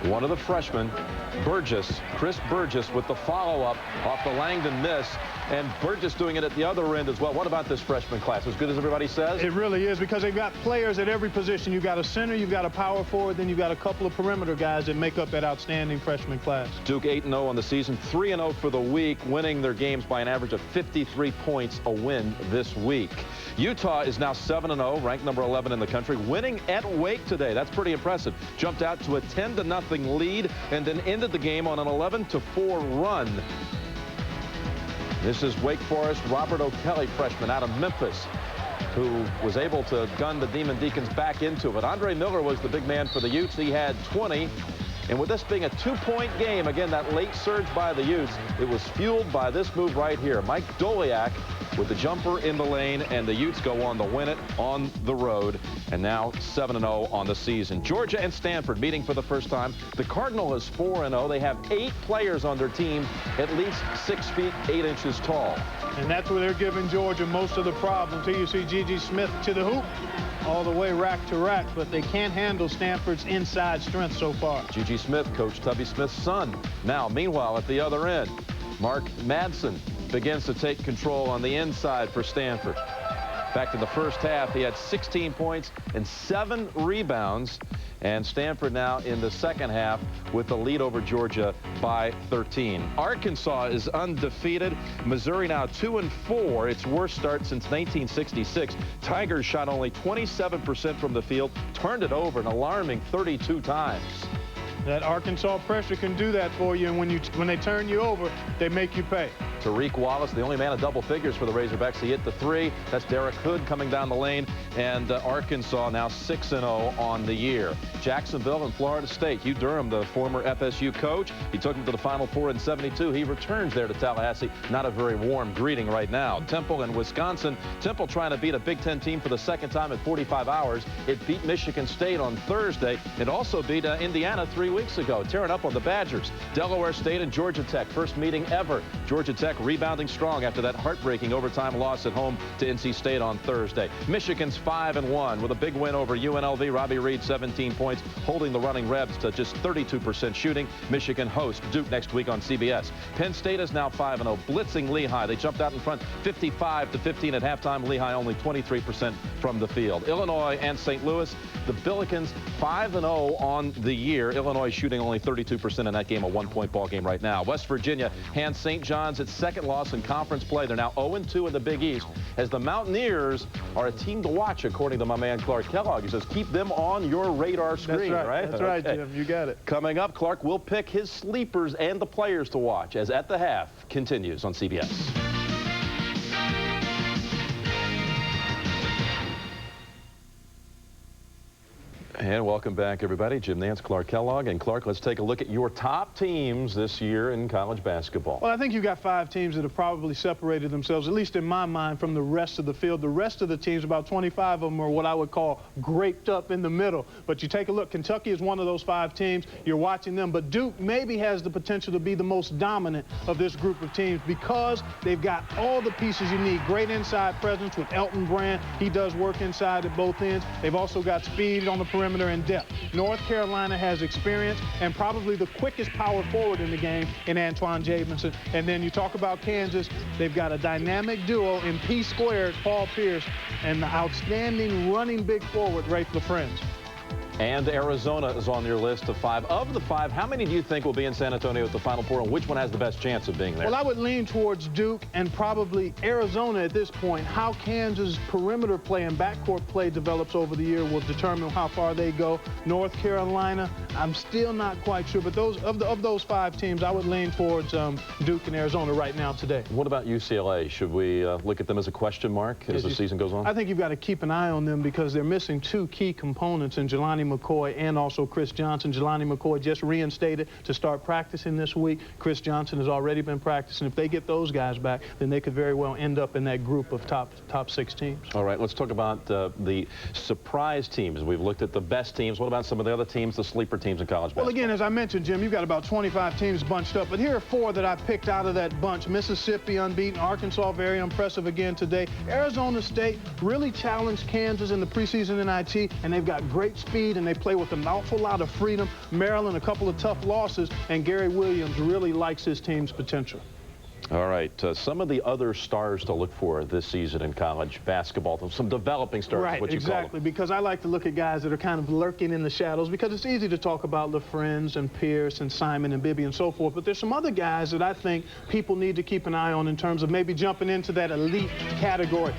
One of the freshmen, Burgess, Chris Burgess, with the follow-up off the Langdon miss, and Burgess doing it at the other end as well. What about this freshman class? As good as everybody says? It really is, because they've got players at every position. You've got a center, you've got a power forward, then you've got a couple of perimeter guys that make up that outstanding freshman class. Duke 8-0 on the season, 3-0 for the week, winning their games by an average of 53 points a win this week. Utah is now 7-0, ranked number 11 in the country, winning at Wake today. That's pretty impressive. Jumped out to a 10-0 lead and then ended the game on an 11-4 run. This is Wake Forest Robert O'Kelly, freshman out of Memphis, who was able to gun the Demon Deacons back into it. Andre Miller was the big man for the Utes. He had 20. And with this being a 2-point game, again, that late surge by the Utes, it was fueled by this move right here. Mike Doliak with the jumper in the lane, and the Utes go on to win it on the road, and now 7-0 on the season. Georgia and Stanford meeting for the first time. The Cardinal is 4-0. They have 8 players on their team at least 6 feet 8 inches tall. And that's where they're giving Georgia most of the problems. Here you see Gigi Smith to the hoop, all the way rack to rack, but they can't handle Stanford's inside strength so far. Gigi Smith, Coach Tubby Smith's son. Now, meanwhile, at the other end, Mark Madsen begins to take control on the inside for Stanford. Back to the first half, he had 16 points and 7 rebounds. And Stanford now in the second half with the lead over Georgia by 13. Arkansas is undefeated. Missouri now 2-4, its worst start since 1966. Tigers shot only 27% from the field, turned it over an alarming 32 times. That Arkansas pressure can do that for you, and when they turn you over, they make you pay. Tariq Wallace, the only man of double figures for the Razorbacks. He hit the 3. That's Derek Hood coming down the lane. And Arkansas now 6-0 on the year. Jacksonville and Florida State. Hugh Durham, the former FSU coach, he took them to the Final Four in '72. He returns there to Tallahassee. Not a very warm greeting right now. Temple and Wisconsin. Temple trying to beat a Big Ten team for the second time in 45 hours. It beat Michigan State on Thursday. It also beat Indiana 3 weeks ago, tearing up on the Badgers. Delaware State and Georgia Tech, first meeting ever. Georgia Tech rebounding strong after that heartbreaking overtime loss at home to NC State on Thursday. Michigan's 5-1 with a big win over UNLV. Robbie Reed, 17 points, holding the running Rebs to just 32% shooting. Michigan hosts Duke next week on CBS. Penn State is now 5-0, blitzing Lehigh. They jumped out in front 55-15 at halftime. Lehigh only 23% from the field. Illinois and St. Louis, the Billikens 5-0 on the year. Illinois shooting only 32% in that game, a 1-point ball game right now. West Virginia hands St. John's its second loss in conference play. They're now 0-2 in the Big East, as the Mountaineers are a team to watch, according to my man Clark Kellogg. He says keep them on your radar screen. That's right. That's right, okay. Jim. You got it. Coming up, Clark will pick his sleepers and the players to watch as At the Half continues on CBS. And welcome back, everybody. Jim Nance, Clark Kellogg. And Clark, let's take a look at your top teams this year in college basketball. Well, I think you've got 5 teams that have probably separated themselves, at least in my mind, from the rest of the field. The rest of the teams, about 25 of them, are what I would call graped up in the middle. But you take a look, Kentucky is one of those 5 teams. You're watching them. But Duke maybe has the potential to be the most dominant of this group of teams because they've got all the pieces you need. Great inside presence with Elton Brand. He does work inside at both ends. They've also got speed on the perimeter and depth. North Carolina has experience and probably the quickest power forward in the game in Antoine Jamison. And then you talk about Kansas, they've got a dynamic duo in P-squared, Paul Pierce, and the outstanding running big forward, Rafe LaFrentz. And Arizona is on your list of 5. Of the 5, how many do you think will be in San Antonio at the Final Four, and which one has the best chance of being there? Well, I would lean towards Duke and probably Arizona at this point. How Kansas' perimeter play and backcourt play develops over the year will determine how far they go. North Carolina, I'm still not quite sure, but of those 5 teams, I would lean towards Duke and Arizona right now today. What about UCLA? Should we look at them as a question mark as the season goes on? I think you've got to keep an eye on them because they're missing 2 key components in Jelani McCoy and also Chris Johnson. Jelani McCoy just reinstated to start practicing this week. Chris Johnson has already been practicing. If they get those guys back, then they could very well end up in that group of top 6 teams. All right, let's talk about the surprise teams. We've looked at the best teams. What about some of the other teams, the sleeper teams in college basketball? Well, again, as I mentioned, Jim, you've got about 25 teams bunched up, but here are 4 that I picked out of that bunch. Mississippi unbeaten, Arkansas very impressive again today. Arizona State really challenged Kansas in the preseason NIT, and they've got great speed and they play with an awful lot of freedom. Maryland, a couple of tough losses, and Gary Williams really likes his team's potential. All right, some of the other stars to look for this season in college basketball, some developing stars, right, what you exactly, call them. Because I like to look at guys that are kind of lurking in the shadows because it's easy to talk about LaFrentz and Pierce and Simon and Bibby and so forth, but there's some other guys that I think people need to keep an eye on in terms of maybe jumping into that elite category.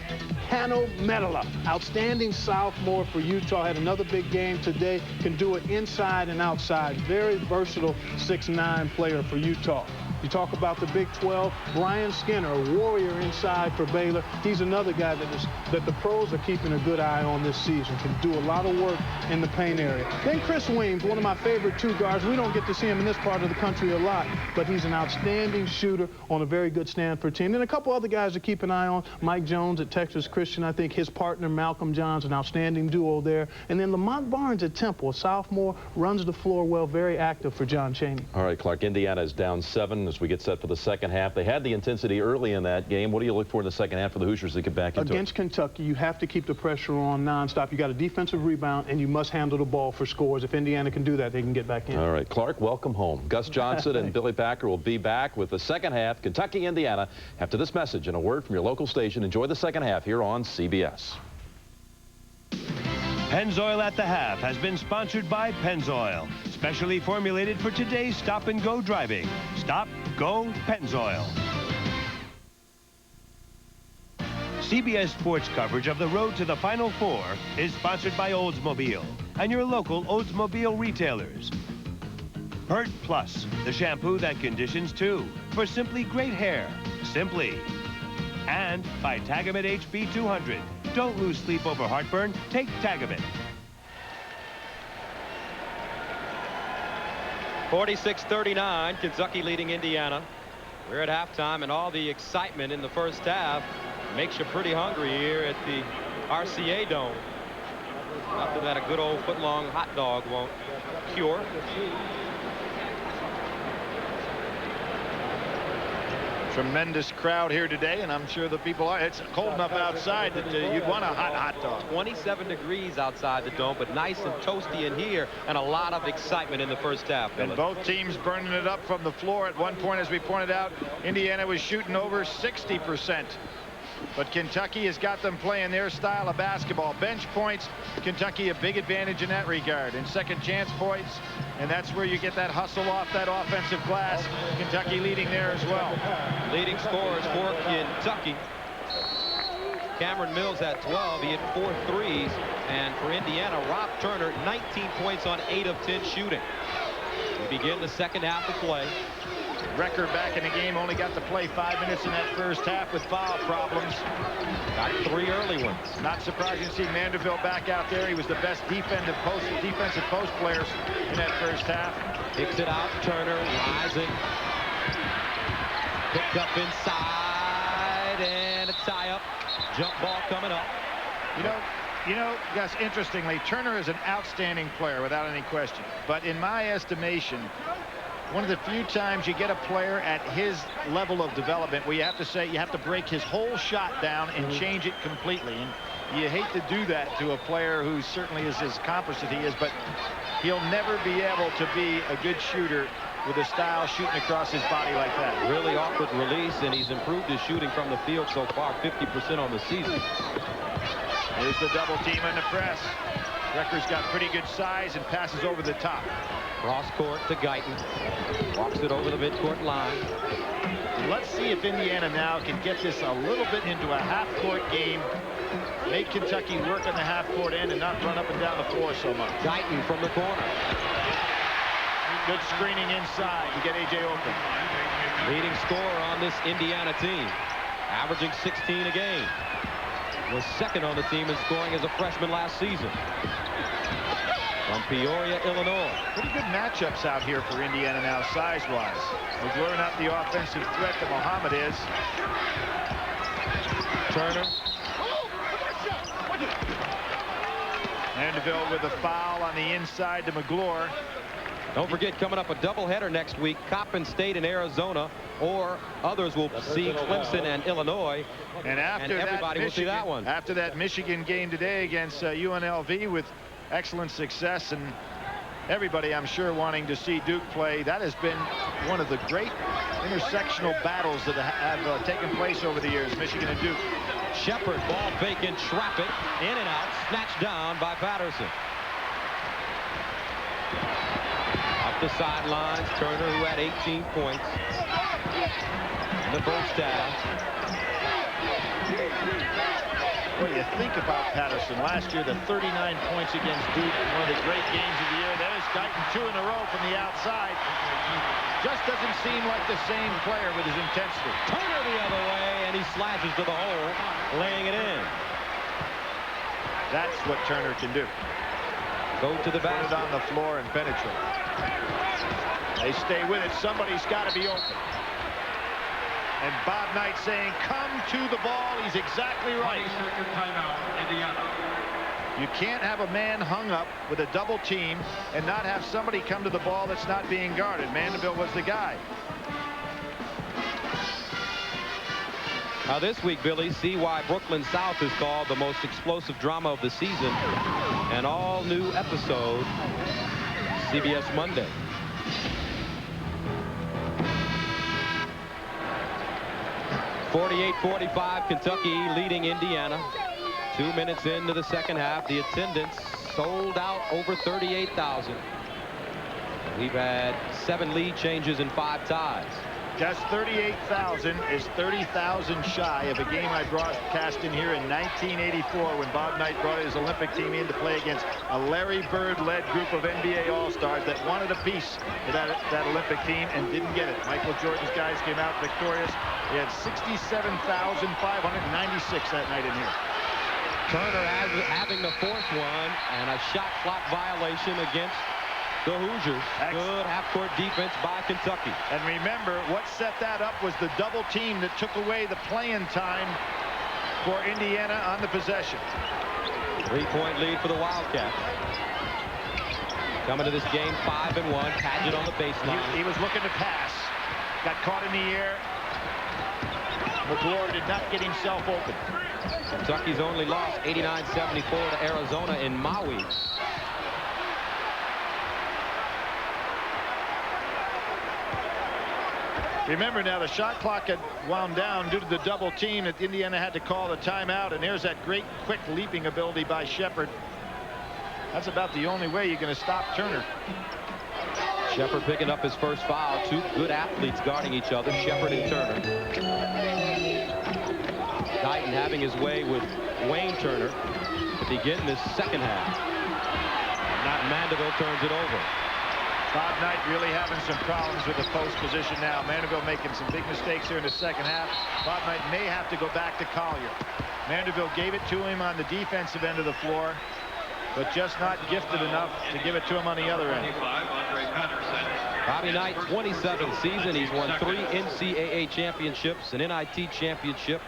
Hanno Medela, outstanding sophomore for Utah, had another big game today, can do it inside and outside. Very versatile 6'9" player for Utah. You talk about the Big 12, Brian Skinner, a warrior inside for Baylor. He's another guy that the pros are keeping a good eye on this season. Can do a lot of work in the paint area. Then Chris Weems, one of my favorite 2 guards. We don't get to see him in this part of the country a lot, but he's an outstanding shooter on a very good Stanford team. And a couple other guys to keep an eye on. Mike Jones at Texas Christian. I think his partner, Malcolm Johns, an outstanding duo there. And then Lamont Barnes at Temple, a sophomore, runs the floor well, very active for John Chaney. All right, Clark, Indiana is down 7 as we get set for the second half. They had the intensity early in that game. What do you look for in the second half for the Hoosiers to get back into Against Kentucky, you have to keep the pressure on nonstop. You got a defensive rebound, and you must handle the ball for scores. If Indiana can do that, they can get back in. All right, Clark, welcome home. Gus Johnson and Billy Packer will be back with the second half, Kentucky, Indiana, after this message and a word from your local station. Enjoy the second half here on CBS. Pennzoil at the Half has been sponsored by Pennzoil, specially formulated for today's stop-and-go driving. Stop, go, Pennzoil. CBS Sports coverage of the road to the Final Four is sponsored by Oldsmobile and your local Oldsmobile retailers. Pert Plus, the shampoo that conditions too, for simply great hair. Simply. And by Tagamet HB 200. Don't lose sleep over heartburn. Take Tagamet. 46-39, Kentucky leading Indiana. We're at halftime, and all the excitement in the first half makes you pretty hungry here at the RCA Dome. Nothing that a good old foot-long hot dog won't cure. Tremendous crowd here today, and I'm sure the people are. It's cold enough outside that you'd want a hot dog. 27 degrees outside the dome, but nice and toasty in here, and a lot of excitement in the first half. And both teams burning it up from the floor. At one point, as we pointed out, Indiana was shooting over 60%. But Kentucky has got them playing their style of basketball. Bench points, Kentucky a big advantage in that regard. And second chance points, and that's where you get that hustle off that offensive glass. Kentucky leading there as well. Leading scorers for Kentucky. Cameron Mills had 12. He hit 4 threes. And for Indiana, Rob Turner, 19 points on 8 of 10 shooting. We begin the second half of play. Record back in the game only got to play 5 minutes in that first half with foul problems. Got 3 early ones. Not surprising to see Vanderbilt back out there. He was the best defensive post players in that first half. Kicks it out, Turner rising. Picked up inside, and a tie-up. Jump ball coming up. You know, Gus, interestingly, Turner is an outstanding player without any question. But in my estimation, one of the few times you get a player at his level of development where you have to say you have to break his whole shot down and change it completely. And you hate to do that to a player who certainly is as accomplished as he is, but he'll never be able to be a good shooter with a style shooting across his body like that. Really awkward release, and he's improved his shooting from the field so far, 50% on the season. Here's the double team in the press. Recker's got pretty good size and passes over the top. Cross court to Guyton. Walks it over the midcourt line. Let's see if Indiana now can get this a little bit into a half-court game. Make Kentucky work on the half-court end and not run up and down the floor so much. Guyton from the corner. Good screening inside to get A.J. open. Leading scorer on this Indiana team. Averaging 16 a game. Was second on the team in scoring as a freshman last season. From Peoria, Illinois. Pretty good matchups out here for Indiana now, size-wise. McGlure not the offensive threat that Muhammad is. Turner. Mandeville with a foul on the inside to McGlure. Don't forget, coming up a doubleheader next week, Coppin State and Arizona, or others will see Clemson and Illinois, and after everybody will see that one. After that Michigan game today against UNLV with excellent success, and everybody, I'm sure, wanting to see Duke play. That has been one of the great intersectional battles that have taken place over the years, Michigan and Duke. Shepard, ball fake in traffic, in and out, snatched down by Patterson. Up the sidelines, Turner, who had 18 points in the first half. What do you think about Patterson? Last year, the 39 points against Duke, one of the great games of the year. There's Guyton 2 in a row from the outside. Just doesn't seem like the same player with his intensity. Turner the other way, and he slashes to the hole, laying it in. That's what Turner can do. Go to the basket. Put it on the floor and penetrate. They stay with it. Somebody's got to be open. And Bob Knight saying, come to the ball. He's exactly right. You can't have a man hung up with a double team and not have somebody come to the ball that's not being guarded. Mandeville was the guy. Now this week, Billy, see why Brooklyn South is called the most explosive drama of the season. An all-new episode, CBS Monday. (48-45) Kentucky leading Indiana. 2 minutes into the second half. The attendance sold out over 38,000. We've had 7 lead changes and 5 ties. Just 38,000 is 30,000 shy of a game I broadcast in here in 1984 when Bob Knight brought his Olympic team in to play against a Larry Bird-led group of NBA All-Stars that wanted a piece of that Olympic team and didn't get it. Michael Jordan's guys came out victorious. They had 67,596 that night in here. Turner having the fourth one and a shot clock violation against the Hoosiers. Good half-court defense by Kentucky. And remember, what set that up was the double team that took away the playing time for Indiana on the possession. 3-point lead for the Wildcats. Coming to this game 5-1. Padgett on the baseline. He was looking to pass. Got caught in the air. McGlure did not get himself open. Kentucky's only lost 89-74 to Arizona in Maui. Remember now, the shot clock had wound down due to the double team that Indiana had to call the timeout, and there's that great quick leaping ability by Shepard. That's about the only way you're going to stop Turner. Shepard picking up his first foul. 2 good athletes guarding each other, Shepard and Turner. Guyton having his way with Wayne Turner to begin this second half. Not Mandeville turns it over. Bob Knight really having some problems with the post position now. Mandeville making some big mistakes here in the second half. Bob Knight may have to go back to Collier. Mandeville gave it to him on the defensive end of the floor, but just not gifted enough to give it to him on the other end. Bobby Knight, 27th season. He's won 3 NCAA championships, an NIT championship,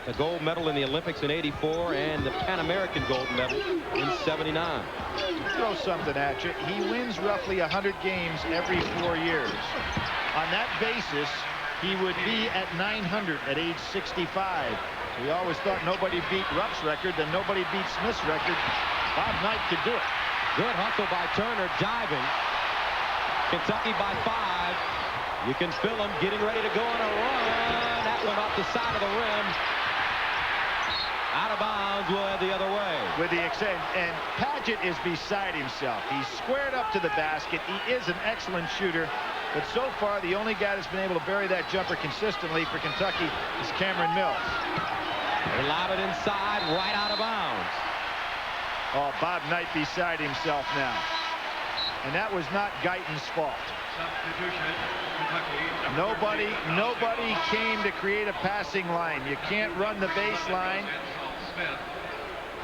the gold medal in the Olympics in '84, and the Pan American gold medal in '79. Throw something at you. He wins roughly 100 games every 4 years. On that basis, he would be at 900 at age 65. We always thought nobody beat Rupp's record, then nobody beat Smith's record. Bob Knight could do it. Good hustle by Turner, diving. Kentucky by 5. You can feel him getting ready to go on a run. That one off the side of the rim. Out of bounds, will head the other way. With the extent, and Paget is beside himself. He's squared up to the basket. He is an excellent shooter, but so far the only guy that's been able to bury that jumper consistently for Kentucky is Cameron Mills. They lob it inside, right out of bounds. Oh, Bob Knight beside himself now. And that was not Guyton's fault. Nobody came to create a passing line. You can't run the baseline.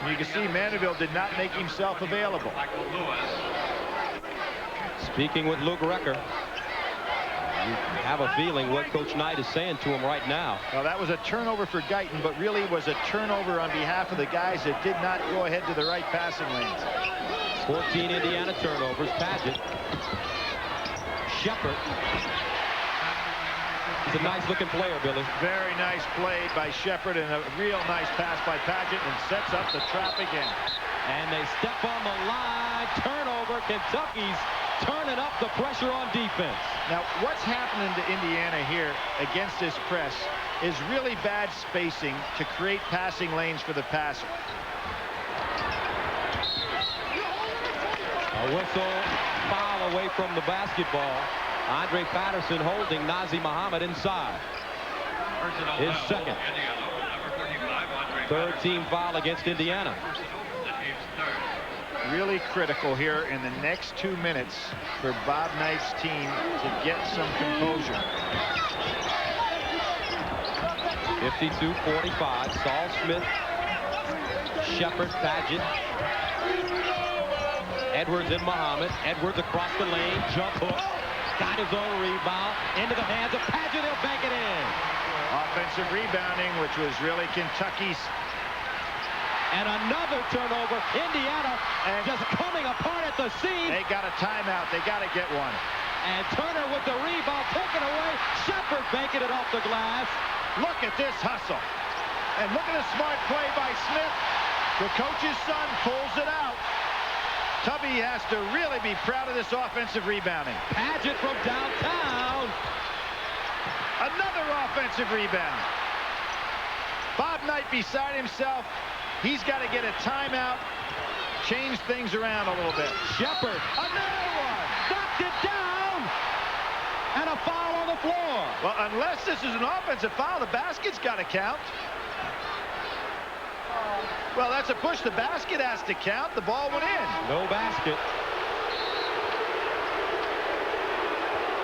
You can see Mandeville did not make himself available. Speaking with Luke Recker, you have a feeling what Coach Knight is saying to him right now. Well, that was a turnover for Guyton, but really was a turnover on behalf of the guys that did not go ahead to the right passing lanes. 14 Indiana turnovers. Paget. Shepard. He's a nice-looking player, Billy. Very nice play by Shepard and a real nice pass by Paget, and sets up the trap again. And they step on the line. Turnover. Kentucky's turning up the pressure on defense. Now, what's happening to Indiana here against this press is really bad spacing to create passing lanes for the passer. A whistle, foul away from the basketball. Andre Patterson holding Nazir Muhammad inside. His second. Third team foul against Indiana. Really critical here in the next 2 minutes for Bob Knight's team to get some composure. 52-45. Saul Smith, Shepard, Paget, Edwards and Muhammad. Edwards across the lane, jump hook, got his own rebound, into the hands of Paget. He'll bank it in. Offensive rebounding, which was really Kentucky's. And another turnover. Indiana just coming apart at the seams. They got a timeout. They got to get one. And Turner with the rebound taken away. Shepard banking it off the glass. Look at this hustle. And look at the smart play by Smith. The coach's son pulls it out. Tubby has to really be proud of this offensive rebounding. Paget from downtown. Another offensive rebound. Bob Knight beside himself. He's got to get a timeout, change things around a little bit. Shepard, another one, knocked it down, and a foul on the floor. Well, unless this is an offensive foul, the basket's got to count. Well, that's a push. The basket has to count. The ball went in. No basket.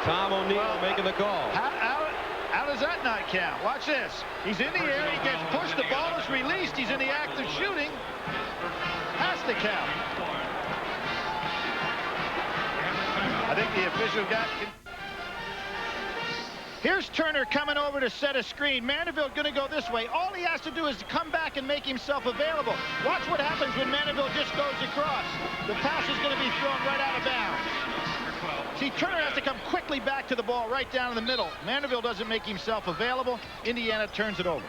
Tom O'Neill making the call. How does that not count? Watch this. He's in the air. He gets pushed. The ball is released. He's in the act of shooting. Has to count. I think the official got... Here's Turner coming over to set a screen. Mandeville going to go this way. All he has to do is come back and make himself available. Watch what happens when Mandeville just goes across. The pass is going to be thrown right out of bounds. See, Turner has to come quickly back to the ball right down in the middle. Mandeville doesn't make himself available. Indiana turns it over.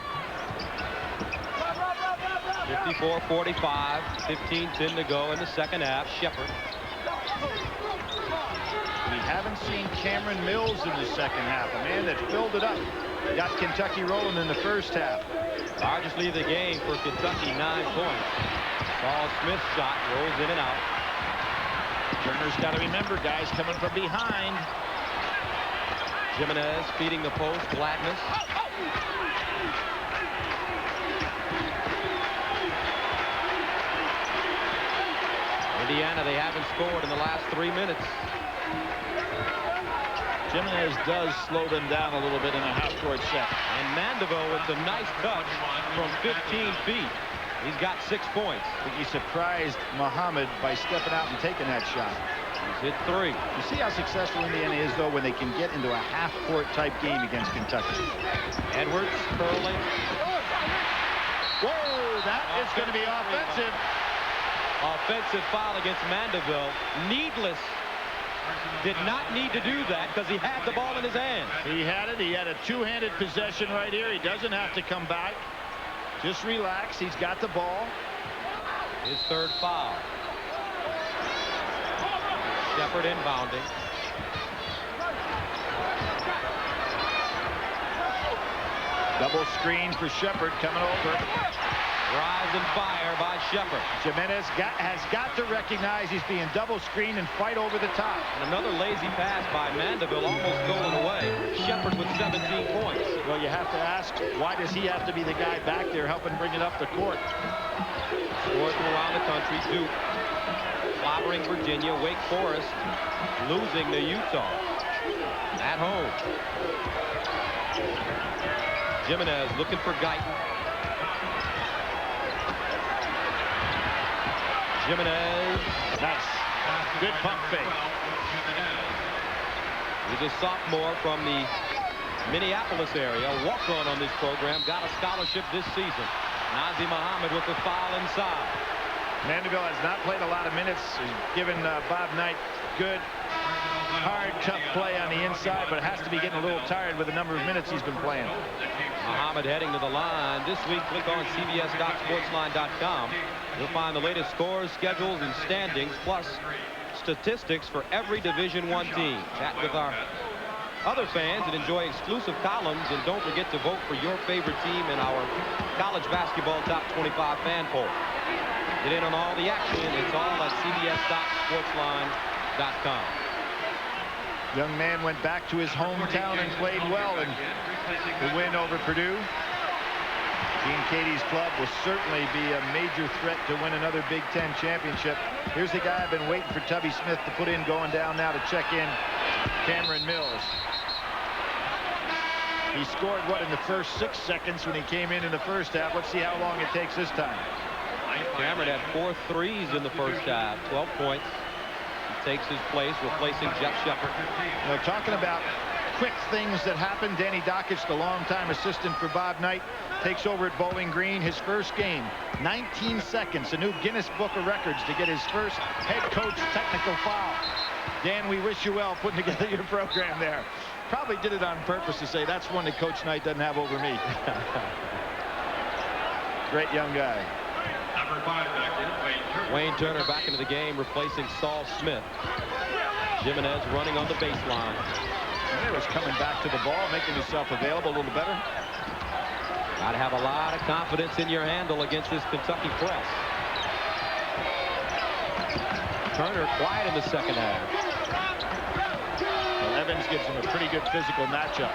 54-45, 15-10 to go in the second half. Shepard. We haven't seen Cameron Mills in the second half, a man that filled it up. Got Kentucky rolling in the first half. Largest lead of the game for Kentucky, 9 points. Saul Smith's shot rolls in and out. Turner's got to remember, guys coming from behind. Jimenez feeding the post. Gladness. Indiana, they haven't scored in the last 3 minutes. Jimenez does slow them down a little bit in a half-court set. And Mandeville with the nice touch from 15 feet. He's got 6 points. I think he surprised Muhammad by stepping out and taking that shot. He's hit 3. You see how successful Indiana is, though, when they can get into a half-court type game against Kentucky. Edwards curling. Whoa, that is going to be offensive. Offensive foul against Mandeville. Needless. Did not need to do that because he had the ball in his hand. He had it. He had a two-handed possession right here. He doesn't have to come back. Just relax. He's got the ball. His third foul. Shepard inbounding. Double screen for Shepard coming over. Rise and fire by Shepard. Jimenez has got to recognize he's being double screened and fight over the top. And another lazy pass by Mandeville, almost stolen away. Shepard with 17 points. Well, you have to ask, why does he have to be the guy back there helping bring it up the court? Scores from around the country. Duke clobbering Virginia. Wake Forest losing to Utah at home. Jimenez looking for Guyton. Jimenez. Nice. Good pump fake. He's a sophomore from the Minneapolis area. Walk-on this program. Got a scholarship this season. Nazr Mohammed with the foul inside. Mandeville has not played a lot of minutes. He's given Bob Knight good, hard, tough play on the inside, but has to be getting a little tired with the number of minutes he's been playing. Mohammed heading to the line. This week, click on cbs.sportsline.com. You'll find the latest scores, schedules, and standings, plus statistics for every Division I team. Chat with our other fans and enjoy exclusive columns. And don't forget to vote for your favorite team in our college basketball top 25 fan poll. Get in on all the action. It's all at cbs.sportsline.com. Young man went back to his hometown and played well in the win over Purdue. Gene Katie's club will certainly be a major threat to win another Big Ten championship. Here's the guy I've been waiting for Tubby Smith to put in, going down now to check in, Cameron Mills. He scored, what, in the first 6 seconds when he came in the first half. Let's see how long it takes this time. Cameron had 4 threes in the first half, 12 points. He takes his place, replacing Jeff Shepard. You know, talking about quick things that happen, Danny Dockich, the longtime assistant for Bob Knight, takes over at Bowling Green. His first game, 19 seconds, a new Guinness Book of Records to get his first head coach technical foul. Dan, we wish you well putting together your program there. Probably did it on purpose to say that's one that Coach Knight doesn't have over me. Great young guy. Number 5 back in, Wayne Turner back into the game, replacing Saul Smith. Jimenez running on the baseline. He was coming back to the ball, making himself available a little better. Got to have a lot of confidence in your handle against this Kentucky press. Turner quiet in the second half. Well, Evans gives him a pretty good physical matchup.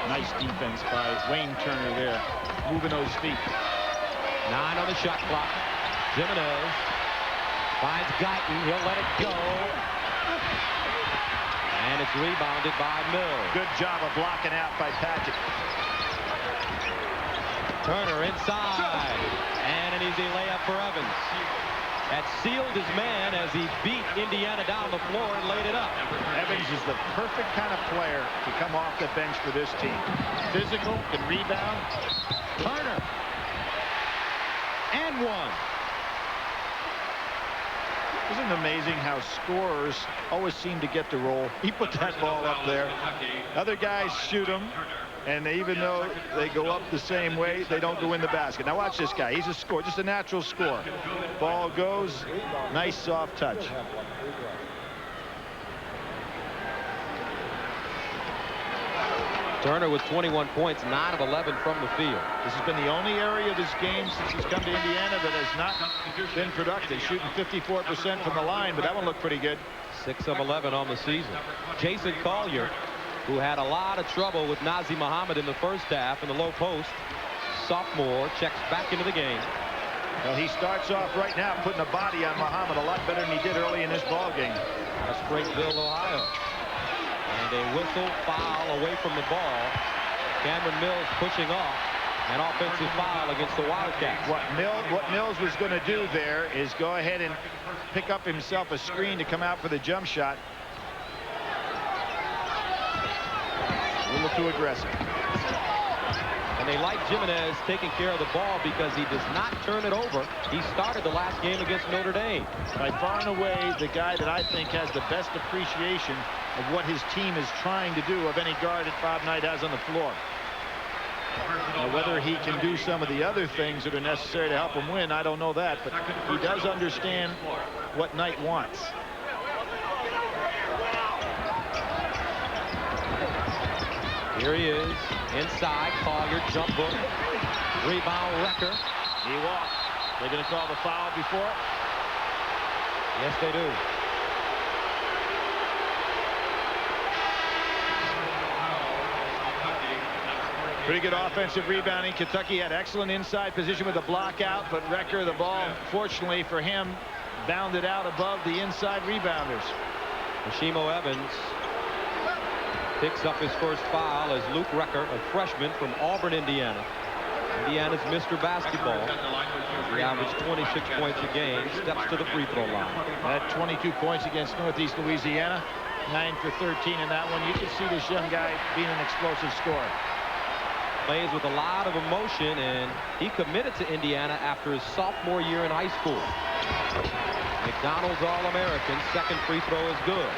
Nice defense by Wayne Turner there, moving those feet. 9 on the shot clock. Jimenez finds Guyton. He'll let it go. And it's rebounded by Mills. Good job of blocking out by Paget. Turner inside. And an easy layup for Evans. That sealed his man as he beat Indiana down the floor and laid it up. Evans is the perfect kind of player to come off the bench for this team. Physical, can rebound. Turner. And one. Isn't it amazing how scorers always seem to get the roll? He put that ball up there. Other guys shoot them, and even though they go up the same way, they don't go in the basket. Now watch this guy. He's a scorer, just a natural scorer. Ball goes, nice soft touch. Turner with 21 points, 9 of 11 from the field. This has been the only area of his game since he's come to Indiana that has not been productive. Shooting 54% from the line, but that one looked pretty good. 6 of 11 on the season. Jason Collier, who had a lot of trouble with Nazr Mohammed in the first half in the low post. Sophomore checks back into the game. Well, he starts off right now putting a body on Mohammed a lot better than he did early in this ball game. That's Springfield, Ohio. And a whistle foul away from the ball. Cameron Mills pushing off. An offensive foul against the Wildcats. What Mills was going to do there is go ahead and pick up himself a screen to come out for the jump shot. A little too aggressive. And they like Jimenez taking care of the ball because he does not turn it over. He started the last game against Notre Dame. By far and away the guy that I think has the best appreciation of what his team is trying to do of any guard that Bob Knight has on the floor. Now, whether he can do some of the other things that are necessary to help him win, I don't know that, but he does understand what Knight wants. Here he is, inside, Collier, jump hook, rebound, Wrecker. He walked. They're going to call the foul before it? Yes, they do. Pretty good offensive rebounding. Kentucky had excellent inside position with a block out, but Wrecker, the ball, fortunately for him, bounded out above the inside rebounders. Mashimo Evans picks up his first foul as Luke Wrecker, a freshman from Auburn, Indiana. Indiana's Mr. Basketball. He averaged 26 points a game, steps to the free throw line. Had 22 points against Northeast Louisiana, 9 for 13 in that one. You can see this young guy being an explosive scorer. Plays with a lot of emotion, and he committed to Indiana after his sophomore year in high school. McDonald's All-American, second free throw is good.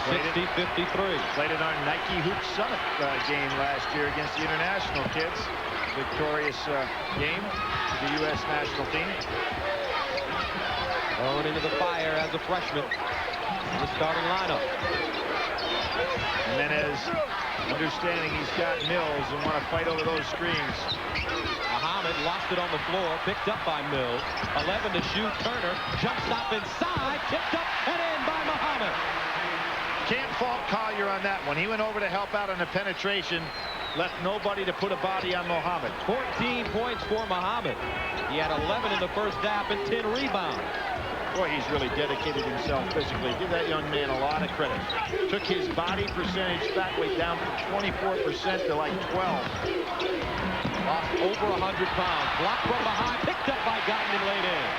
60-53. Played in our Nike Hoop Summit game last year against the international kids. Victorious game for the U.S. national team. Thrown into the fire as a freshman in the starting lineup. And then as understanding he's got Mills and want to fight over those screens. Muhammad lost it on the floor, picked up by Mills. 11 to shoot. Turner, jump stop inside, tipped up and in by Muhammad. Can't fault Collier on that one. He went over to help out on the penetration, left nobody to put a body on Muhammad. 14 points for Muhammad. He had 11 in the first half and 10 rebounds. Boy, he's really dedicated himself physically. Give that young man a lot of credit. Took his body percentage fat weight down from 24% to like 12. Lost over 100 pounds. Blocked from behind, picked up by Guyton and laid in.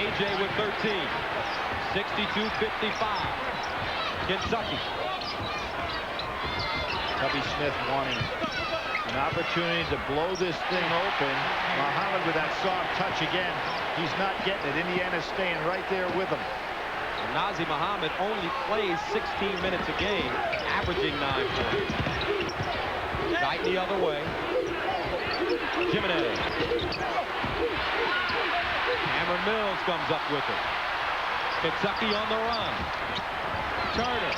AJ with 13. 62-55. Kentucky. Tubby Smith wanting an opportunity to blow this thing open. Muhammad with that soft touch again. He's not getting it. Indiana's staying right there with him. Nazi Muhammad only plays 16 minutes a game, averaging 9 points. Guyton the other way. Jimenez. Cameron Mills comes up with it. Kentucky on the run. Turner.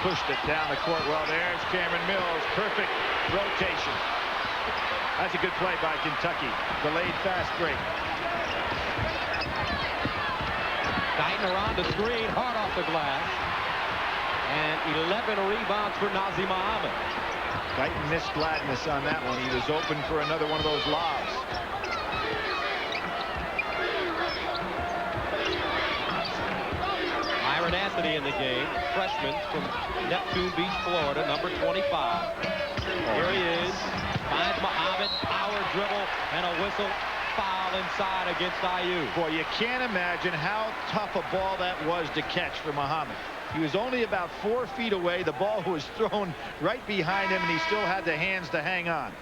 Pushed it down the court. Well, there's Cameron Mills. Perfect rotation. That's a good play by Kentucky. Delayed fast break. Guyton around the screen, hard off the glass. And 11 rebounds for Nazi Muhammad. Guyton missed Gladness on that one. He was open for another one of those lobs. Myron Anthony in the game, freshman from Neptune Beach, Florida, number 25. Here he is, finds Muhammad, power dribble, and a whistle. Foul inside against IU. Boy, you can't imagine how tough a ball that was to catch for Muhammad. He was only about 4 feet away. The ball was thrown right behind him, and he still had the hands to hang on.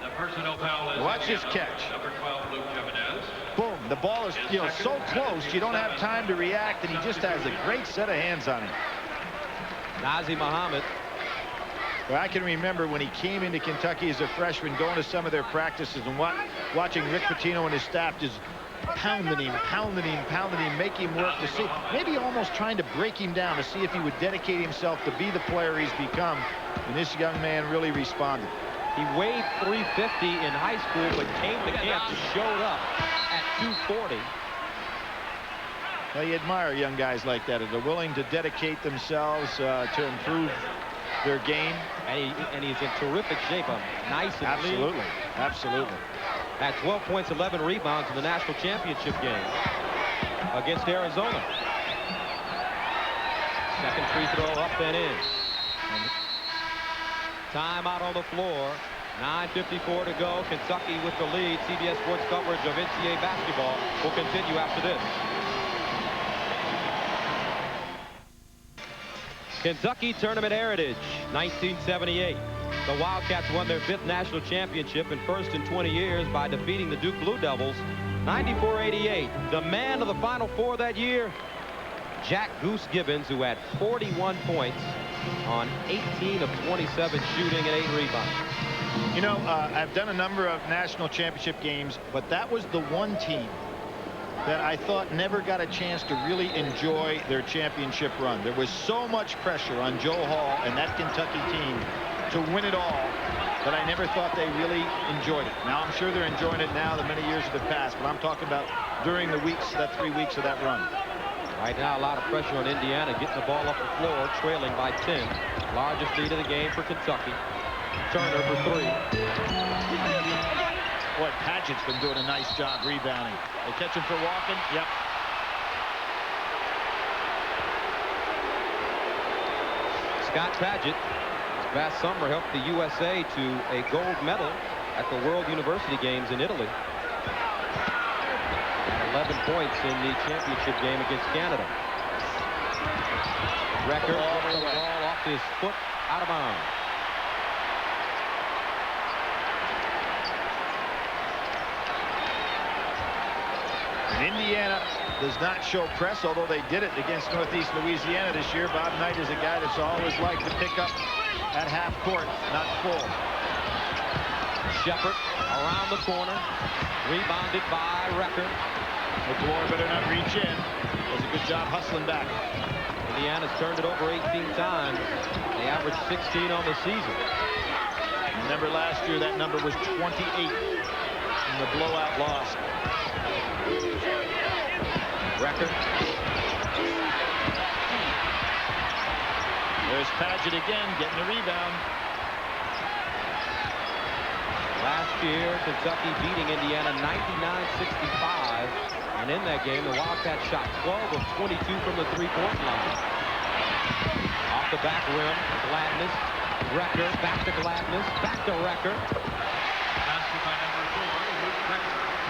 The personal foul is watch this catch. Number 12, Luke Jimenez. Boom. The ball is, so close, you don't have time to react, and he just has a great set of hands on him. Nazi Muhammad. Well, I can remember when he came into Kentucky as a freshman, going to some of their practices and watching Rick Pitino and his staff just pounding him, make him work to see, maybe almost trying to break him down to see if he would dedicate himself to be the player he's become. And this young man really responded. He weighed 350 in high school, but came to camp and showed up at 240. Well, you admire young guys like that, that are willing to dedicate themselves to improve their game. And he's in terrific shape. Nice and absolutely, lean. Absolutely. Had 12 points, 11 rebounds in the national championship game against Arizona. Second free throw up and in. Timeout on the floor. 9:54 to go. Kentucky with the lead. CBS Sports coverage of NCAA basketball will continue after this. Kentucky Tournament Heritage, 1978. The Wildcats won their 5th national championship and first in 20 years by defeating the Duke Blue Devils 94-88. The man of the Final Four that year, Jack Goose Gibbons, who had 41 points on 18 of 27 shooting and 8 rebounds. I've done a number of national championship games, but that was the one team that I thought never got a chance to really enjoy their championship run. There was so much pressure on Joe Hall and that Kentucky team to win it all that I never thought they really enjoyed it. Now I'm sure they're enjoying it now the many years that have passed, but I'm talking about during the weeks, that 3 weeks of that run. Right now, a lot of pressure on Indiana, getting the ball up the floor, trailing by 10. Largest lead of the game for Kentucky. Turner for 3. Boy, Padgett's been doing a nice job rebounding. They catch him for walking. Yep. Scott Padgett, this past summer, helped the USA to a gold medal at the World University Games in Italy. 11 points in the championship game against Canada. Record the ball off his foot, out of bounds. Indiana does not show press, although they did it against Northeast Louisiana this year. Bob Knight is a guy that's always liked to pick up at half court, not full. Shepard around the corner, rebounded by Record. McClure better not reach in. Does a good job hustling back. Indiana's turned it over 18 times. They averaged 16 on the season. Remember last year that number was 28 in the blowout loss. Record. There's Padgett again, getting the rebound. Last year, Kentucky beating Indiana 99-65. And in that game, the Wildcats shot 12 of 22 from the three-point line. Off the back rim, Gladness. Record, back to Gladness, back to Record.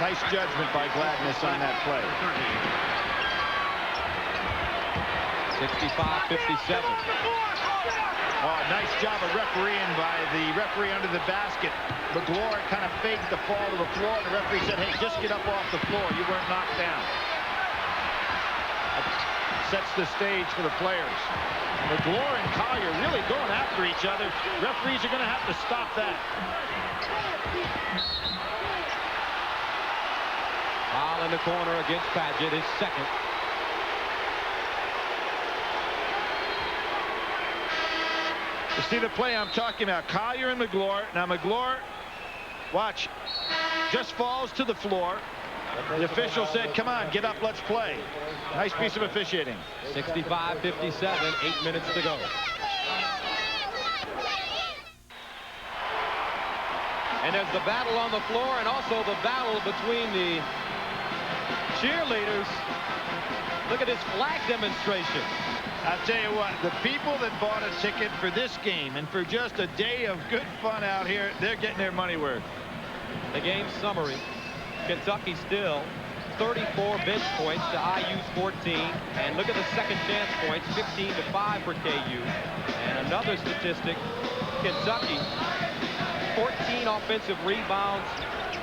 Nice judgment by Gladness on that play. 65-57. Oh, nice job of refereeing by the referee under the basket. McGlure kind of faked the fall to the floor, and the referee said, hey, just get up off the floor. You weren't knocked down. That sets the stage for the players. McGlure and Collier really going after each other. Referees are going to have to stop that. Foul in the corner against Padgett, his second. You see the play I'm talking about, Collier and McGlure. Now McGlure, watch, just falls to the floor. The official said, come on, get up, let's play. Nice piece of officiating. 65-57, 8 minutes to go. And there's the battle on the floor and also the battle between the cheerleaders. Look at this flag demonstration. I'll tell you what, the people that bought a ticket for this game and for just a day of good fun out here, they're getting their money worth. The game summary. Kentucky still 34 bench points to IU's 14. And look at the second chance points, 15-5 for KU. And another statistic, Kentucky, 14 offensive rebounds,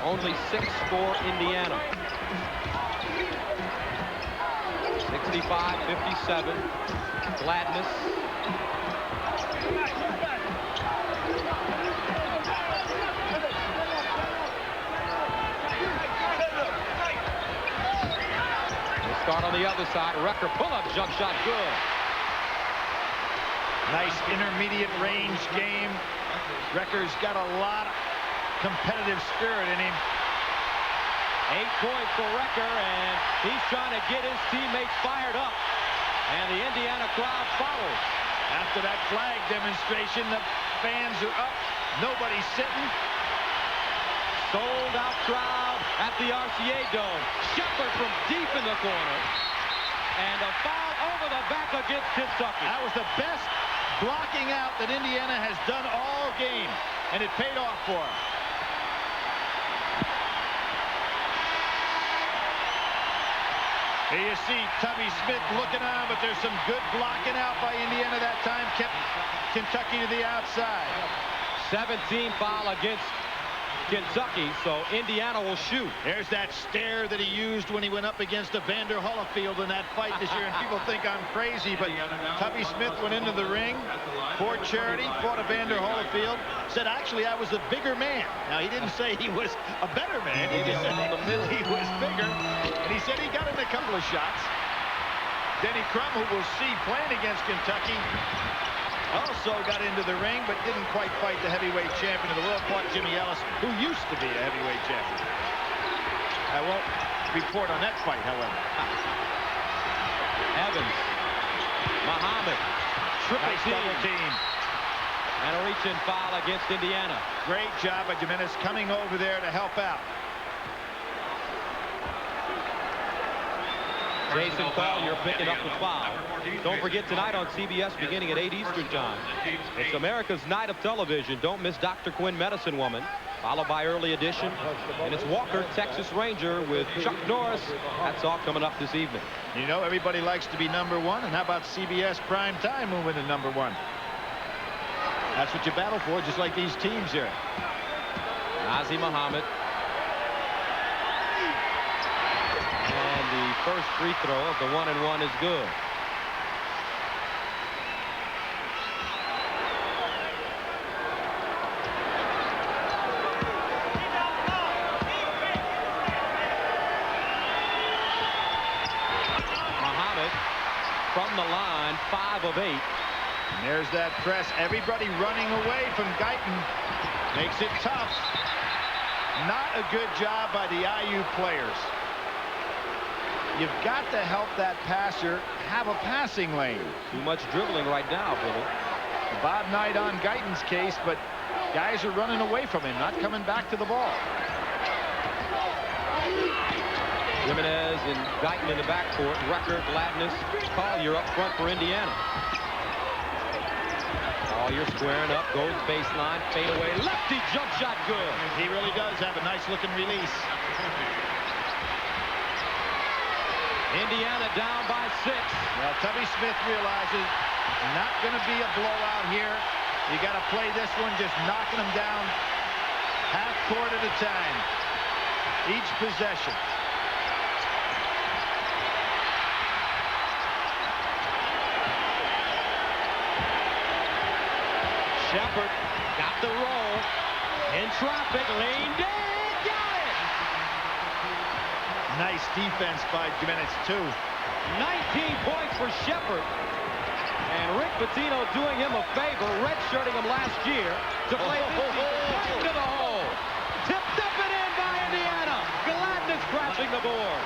only 6 for Indiana. 65-57. Gladness. We'll start on the other side. Record pull-up jump shot, good. Nice intermediate range game. Record's got a lot of competitive spirit in him. 8 points for Record, and he's trying to get his teammates fired up. And the Indiana crowd follows. After that flag demonstration, the fans are up. Nobody's sitting. Sold out crowd at the RCA Dome. Shepard from deep in the corner. And a foul over the back against Kentucky. That was the best blocking out that Indiana has done all game. And it paid off for him. Here you see Tubby Smith looking on, but there's some good blocking out by Indiana that time. Kept Kentucky to the outside. 17 foul against Kentucky, so Indiana will shoot. There's that stare that he used when he went up against Evander Holyfield in that fight this year, and people think I'm crazy, but Tubby Smith went into the ring for charity, fought Evander Holyfield, said, actually, I was a bigger man. Now, he didn't say he was a better man. He just said he was bigger. And he said he got in a couple of shots. Denny Crum, who we'll see playing against Kentucky, also got into the ring, but didn't quite fight the heavyweight champion of the world, fought Jimmy Ellis, who used to be a heavyweight champion. I won't report on that fight, however. Evans, Muhammad, triple Nice double team. And a reach-in foul against Indiana. Great job by Jimenez coming over there to help out. Jason Collier picking up the foul. Don't forget tonight on CBS beginning at 8 Eastern time. It's America's Night of Television. Don't miss Dr. Quinn, Medicine Woman, followed by Early Edition. And it's Walker, Texas Ranger with Chuck Norris. That's all coming up this evening. You know, everybody likes to be number one. And how about CBS prime time moving to number one? That's what you battle for, just like these teams here. Nazi Muhammad. And the first free throw of the 1-and-1 is good. Muhammad from the line, 5 of 8. And there's that press. Everybody running away from Guyton. Makes it tough. Not a good job by the IU players. You've got to help that passer have a passing lane. Too much dribbling right now, Billy. A bad night on Guyton's case, but guys are running away from him, not coming back to the ball. Jimenez and Guyton in the backcourt. Rucker, Gladness, Collier up front for Indiana. Collier squaring up, goes baseline, fade away, lefty jump shot, good. He really does have a nice looking release. Indiana down by 6. Well, Tubby Smith realizes not going to be a blowout here. You got to play this one, just knocking them down half court at a time. Each possession. Shepard got the roll. In traffic, leaned in, got it! Nice defense by Jimenez, too. 19 points for Shepard. And Rick Pitino doing him a favor, redshirting him last year to play this season. Right into the hole. Tipped up and in by Indiana. Gladness crashing the board.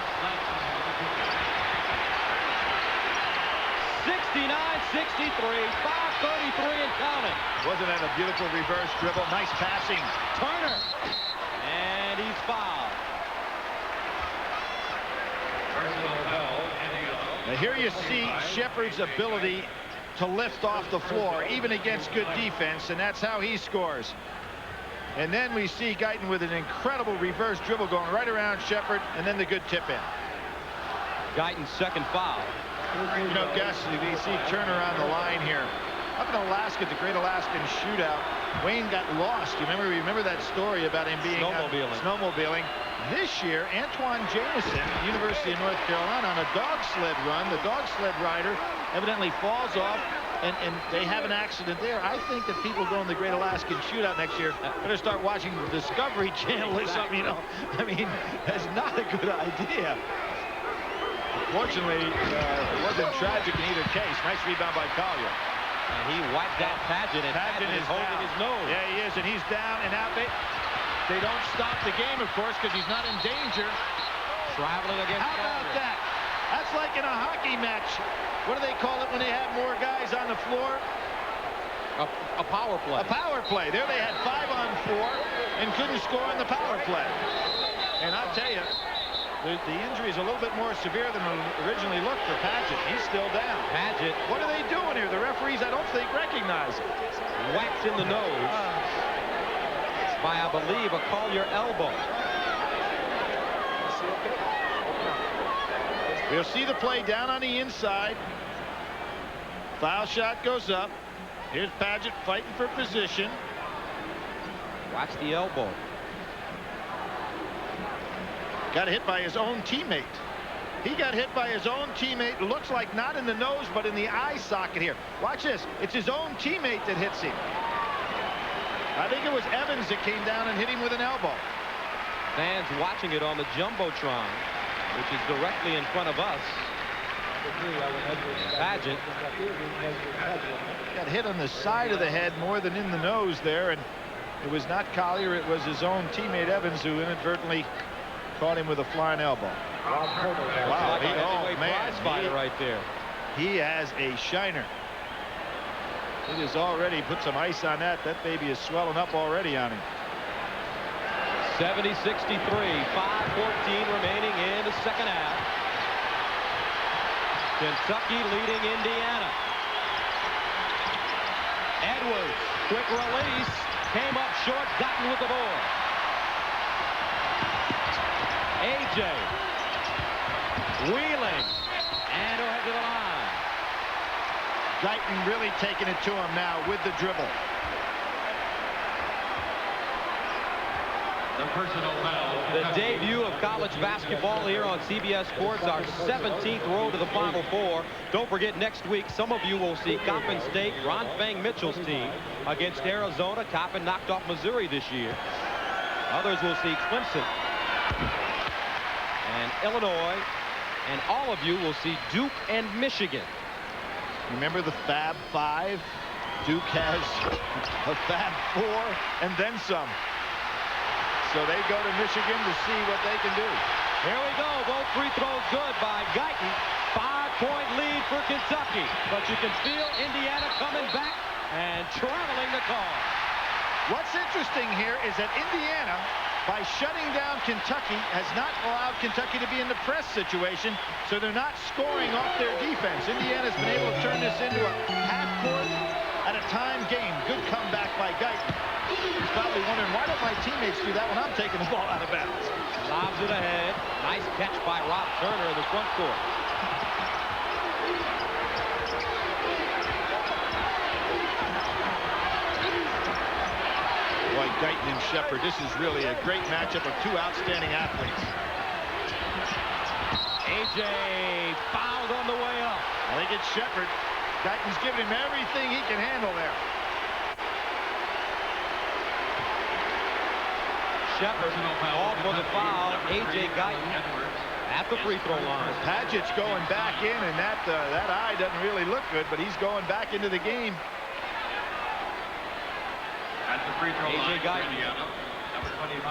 69-63, 5:33 and counting. Wasn't that a beautiful reverse dribble? Nice passing. Turner. And he's fouled. Now here you see Shepard's ability to lift off the floor, even against good defense, and that's how he scores. And then we see Guyton with an incredible reverse dribble going right around Shepard, and then the good tip in. Guyton's second foul. You know, Gus, you see Turner on the line here. Up in Alaska, the Great Alaskan Shootout, Wayne got lost. You remember that story about him being snowmobiling. This year, Antoine Jameson, University of North Carolina, on a dog sled run. The dog sled rider evidently falls off, and they have an accident there. I think that people going to the Great Alaskan Shootout next year better start watching the Discovery Channel or something, you know. I mean, that's not a good idea. Fortunately, it wasn't tragic in either case. Nice rebound by Collier. And he wiped out Paget, and Paget is holding down. his nose. Yeah, he is, and he's down and out. They don't stop the game, of course, because he's not in danger. Traveling against How about Collier. that? That's like in a hockey match. What do they call it when they have more guys on the floor? A power play. A power play. There they had 5 on 4 and couldn't score on the power play. And I'll tell you, the injury is a little bit more severe than originally looked for Paget. He's still down. Paget. What are they doing here? The referees, I don't think, recognize it. Whacked in the nose by, I believe, a Collier elbow. We'll see the play down on the inside. Foul shot goes up. Here's Paget fighting for position. Watch the elbow. Got hit by his own teammate. He got hit by his own teammate. Looks like not in the nose, but in the eye socket here. Watch this. It's his own teammate that hits him. I think it was Evans that came down and hit him with an elbow. Fans watching it on the Jumbotron. which is directly in front of us. Paget got hit on the side of the head more than in the nose there, and it was not Collier, it was his own teammate Evans who inadvertently caught him with a flying elbow. Wow, prize fighter right there. He has a shiner. It has already put some ice on that. That baby is swelling up already on him. 70-63, 5:14 remaining in the second half. Kentucky leading Indiana. Edwards, quick release, came up short, Guyton with the board. AJ wheeling and head to the line. Guyton really taking it to him now with the dribble. The debut of college basketball here on CBS Sports, our 17th road to the Final Four. Don't forget, next week, some of you will see Coppin State, Ron Fang Mitchell's team, against Arizona. Coppin knocked off Missouri this year. Others will see Clemson and Illinois, and all of you will see Duke and Michigan. Remember the Fab Five? Duke has a Fab Four and then some. So they go to Michigan to see what they can do. Here we go. Both free throws good by Guyton. 5-point lead for Kentucky. But you can feel Indiana coming back and traveling the car. What's interesting here is that Indiana, by shutting down Kentucky, has not allowed Kentucky to be in the press situation, so they're not scoring off their defense. Indiana's been able to turn this into a half-court at a time game. Good comeback by Guyton. He's probably wondering, why don't my teammates do that when I'm taking the ball out of bounds? Lobs it ahead. Nice catch by Rob Turner in the front court. Boy, Guyton and Shepard, this is really a great matchup of two outstanding athletes. AJ fouled on the way up. I think it's Shepard. Guyton's giving him everything he can handle there. Shepard called for the foul. AJ Guyton at the free throw line. Paget's going back in, and that eye doesn't really look good, but he's going back into the game. AJ Guyton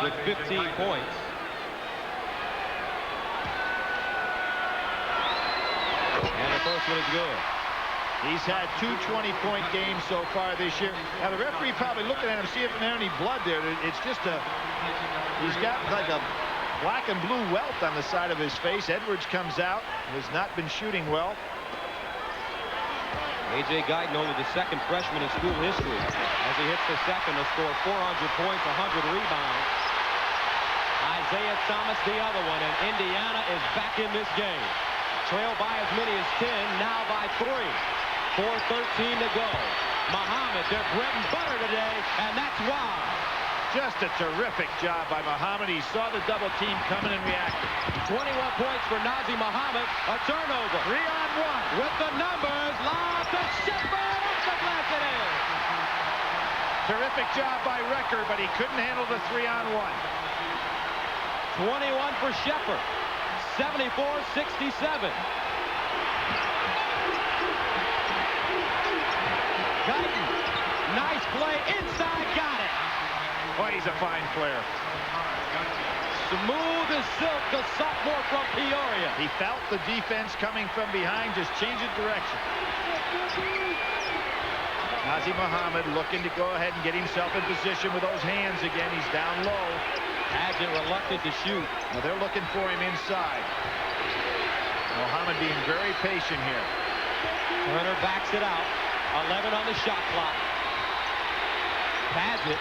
with 15 points. And the first one is good. He's had 2 20-point games so far this year. Now, the referee probably looking at him, see if there's any blood there. It's just he's got like a black and blue welt on the side of his face. Edwards comes out, has not been shooting well. AJ Guyton, only the second freshman in school history, as he hits the second to score 400 points, 100 rebounds. Isaiah Thomas, the other one, and Indiana is back in this game. Trail by as many as 10, now by 3. 4:13 to go. Muhammad, their bread and butter today, and that's why. Just a terrific job by Muhammad. He saw the double team coming and reacted. 21 points for Nazi Muhammad. A turnover. 3-on-1. With the numbers. Lob to Shepard. Off the glass it is. Terrific job by Recker, but he couldn't handle the 3-on-1. 21 for Shepard. 74-67. Guyton, nice play inside, got it. Boy, he's a fine player. Smooth as silk, the sophomore from Peoria. He felt the defense coming from behind, just changed direction. Nazi Muhammad looking to go ahead and get himself in position with those hands again. He's down low. Paget reluctant to shoot. Now they're looking for him inside. Muhammad being very patient here. Turner backs it out. 11 on the shot clock. Paget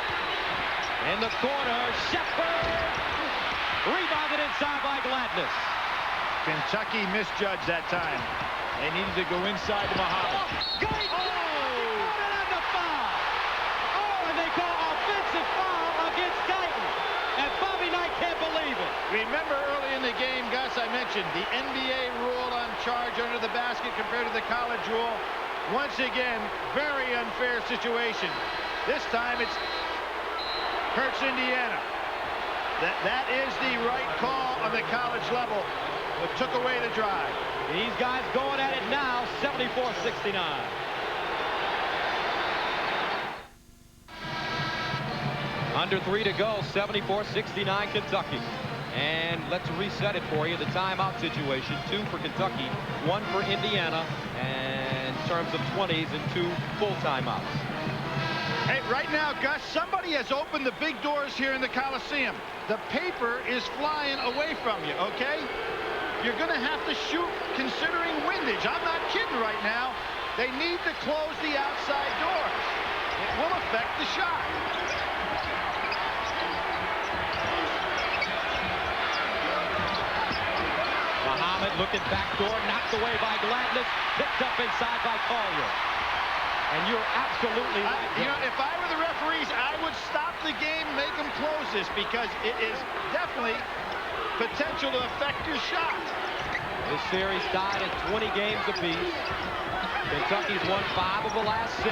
in the corner. Shepard rebounded inside by Gladness. Kentucky misjudged that time. They needed to go inside to Muhammad. Guyton! And the foul! Oh, and they call offensive foul against Guyton. And Bobby Knight can't believe it. Remember early in the game, Gus, I mentioned the NBA rule on charge under the basket compared to the college rule. Once again, very unfair situation. This time it's hurts Indiana. That is the right call on the college level. but took away the drive. These guys going at it now, 74-69. Under 3 to go, 74-69 Kentucky. And let's reset it for you. The timeout situation, 2 for Kentucky, 1 for Indiana, and in terms of 20s and 2 full timeouts. Hey, right now, Gus, somebody has opened the big doors here in the Coliseum. The paper is flying away from you, okay? You're going to have to shoot considering windage. I'm not kidding right now. They need to close the outside doors. It will affect the shot. Muhammad looking back door, knocked away by Gladness, picked up inside by Collier. And you're absolutely right. You know, if I were the referees, I would stop the game, make them close this, because it is definitely potential to affect your shot. This series tied at 20 games apiece. Kentucky's won 5 of the last 6.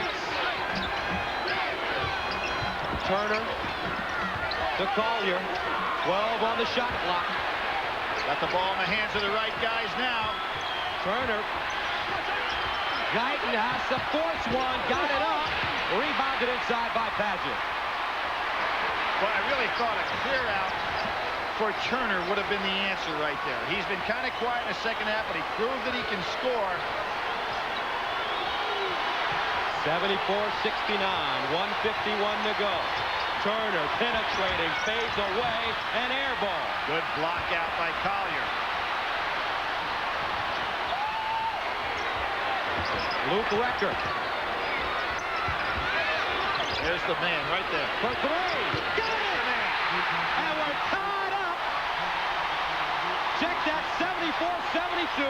Turner to Collier, 12 on the shot clock. Got the ball in the hands of the right guys now. Turner. Guyton has to force one, got it up, rebounded inside by Padgett. Well, I really thought a clear out for Turner would have been the answer right there. He's been kind of quiet in the second half, but he proved that he can score. 74-69, 1:51 to go. Turner penetrating, fades away, and air ball. Good block out by Collier. Luke Recker. There's the man right there. For 3. Get it! And we're tied up. Check that, 74-72.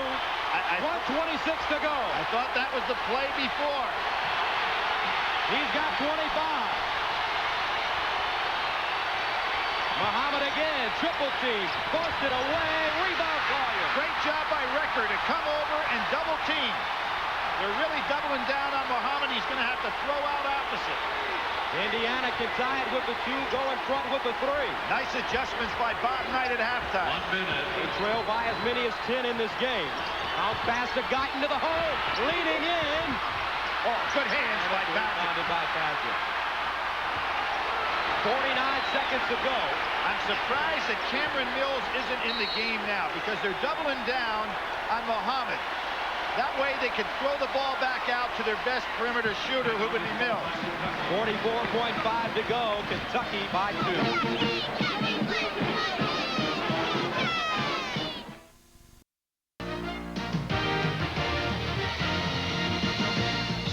1:26 to go. I thought that was the play before. He's got 25. Muhammad again, triple team, forced it away, rebound Collier. Great job by Recker to come over and double team. They're really doubling down on Muhammad. He's going to have to throw out opposite. Indiana can tie it with the 2, go in front with the 3. Nice adjustments by Bob Knight at halftime. 1 minute. They trail by as many as 10 in this game. Bounce pass to Guyton to the hole, leaning in. Oh, good hands by Padgett. 49 seconds to go. I'm surprised that Cameron Mills isn't in the game now because they're doubling down on Muhammad. That way they could throw the ball back out to their best perimeter shooter, who would be Mills. 44.5 to go. Kentucky by 2.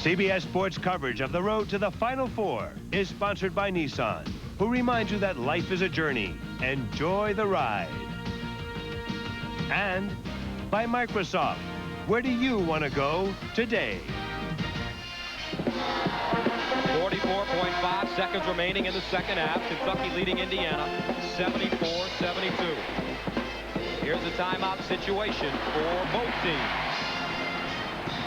CBS Sports coverage of the road to the Final Four is sponsored by Nissan, who reminds you that life is a journey. Enjoy the ride. And by Microsoft. Where do you want to go today? 44.5 seconds remaining in the second half. Kentucky leading Indiana 74-72. Here's the timeout situation for both teams.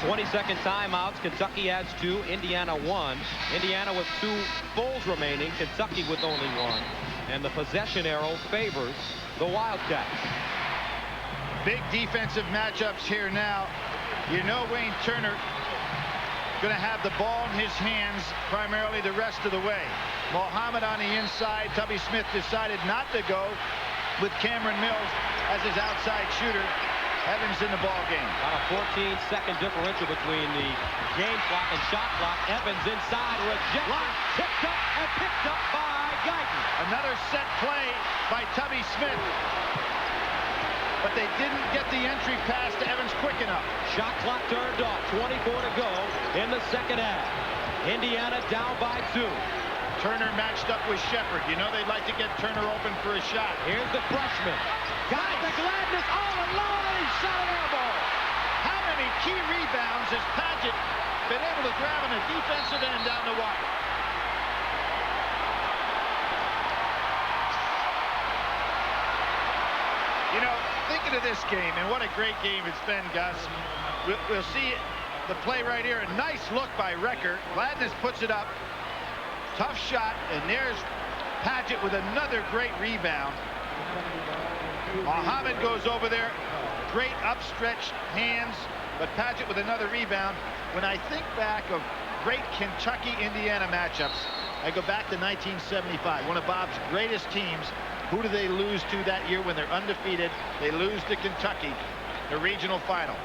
20-second timeouts. Kentucky has 2. Indiana 1. Indiana with 2 fulls remaining. Kentucky with only 1. And the possession arrow favors the Wildcats. Big defensive matchups here now. You know Wayne Turner going to have the ball in his hands primarily the rest of the way. Muhammad on the inside. Tubby Smith decided not to go with Cameron Mills as his outside shooter. Evans in the ball game. About a 14-second differential between the game clock and shot clock. Evans inside, rejected, tipped up and picked up by Guyton. Another set play by Tubby Smith. But they didn't get the entry pass to Evans quick enough. Shot clock turned off. 24 to go in the second half. Indiana down by 2. Turner matched up with Shepard. You know they'd like to get Turner open for a shot. Here's the freshman. Got it to Gladness all alone, and he shot an air ball. How many key rebounds has Padgett been able to grab on the defensive end down the wire? You know, thinking of this game, and what a great game it's been, Gus. We'll see the play right here. A nice look by Recker. Gladness puts it up. Tough shot, and there's Padgett with another great rebound. Muhammad goes over there, great upstretched hands, but Paget with another rebound. When I think back of great Kentucky-Indiana matchups, I go back to 1975, one of Bob's greatest teams. Who do they lose to that year when they're undefeated? They lose to Kentucky, the regional final.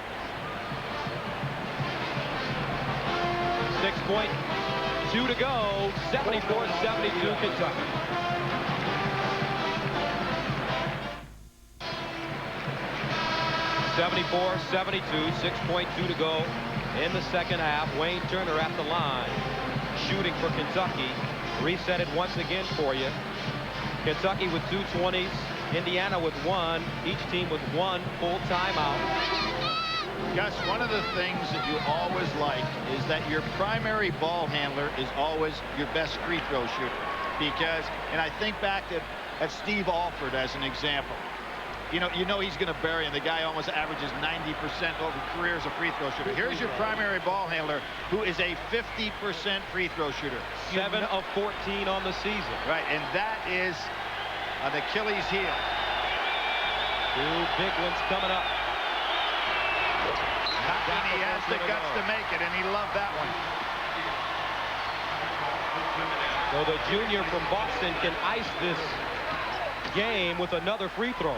6.2 to go. 74-72 Kentucky. (74-72), 6.2 to go in the second half. Wayne Turner at the line, shooting for Kentucky. Reset it once again for you. Kentucky with 2 20s, Indiana with 1. Each team with 1 full timeout. Gus, one of the things that you always like is that your primary ball handler is always your best free throw shooter. Because, and I think back at Steve Alford as an example. You know he's going to bury him. The guy almost averages 90% over career as a free throw shooter. Here's your primary ball handler, who is a 50% free throw shooter. 7 of 14 on the season. Right, and that is an Achilles heel. 2 big ones coming up. And he has the guts to make it, and he loved that one. So the junior from Boston can ice this game with another free throw.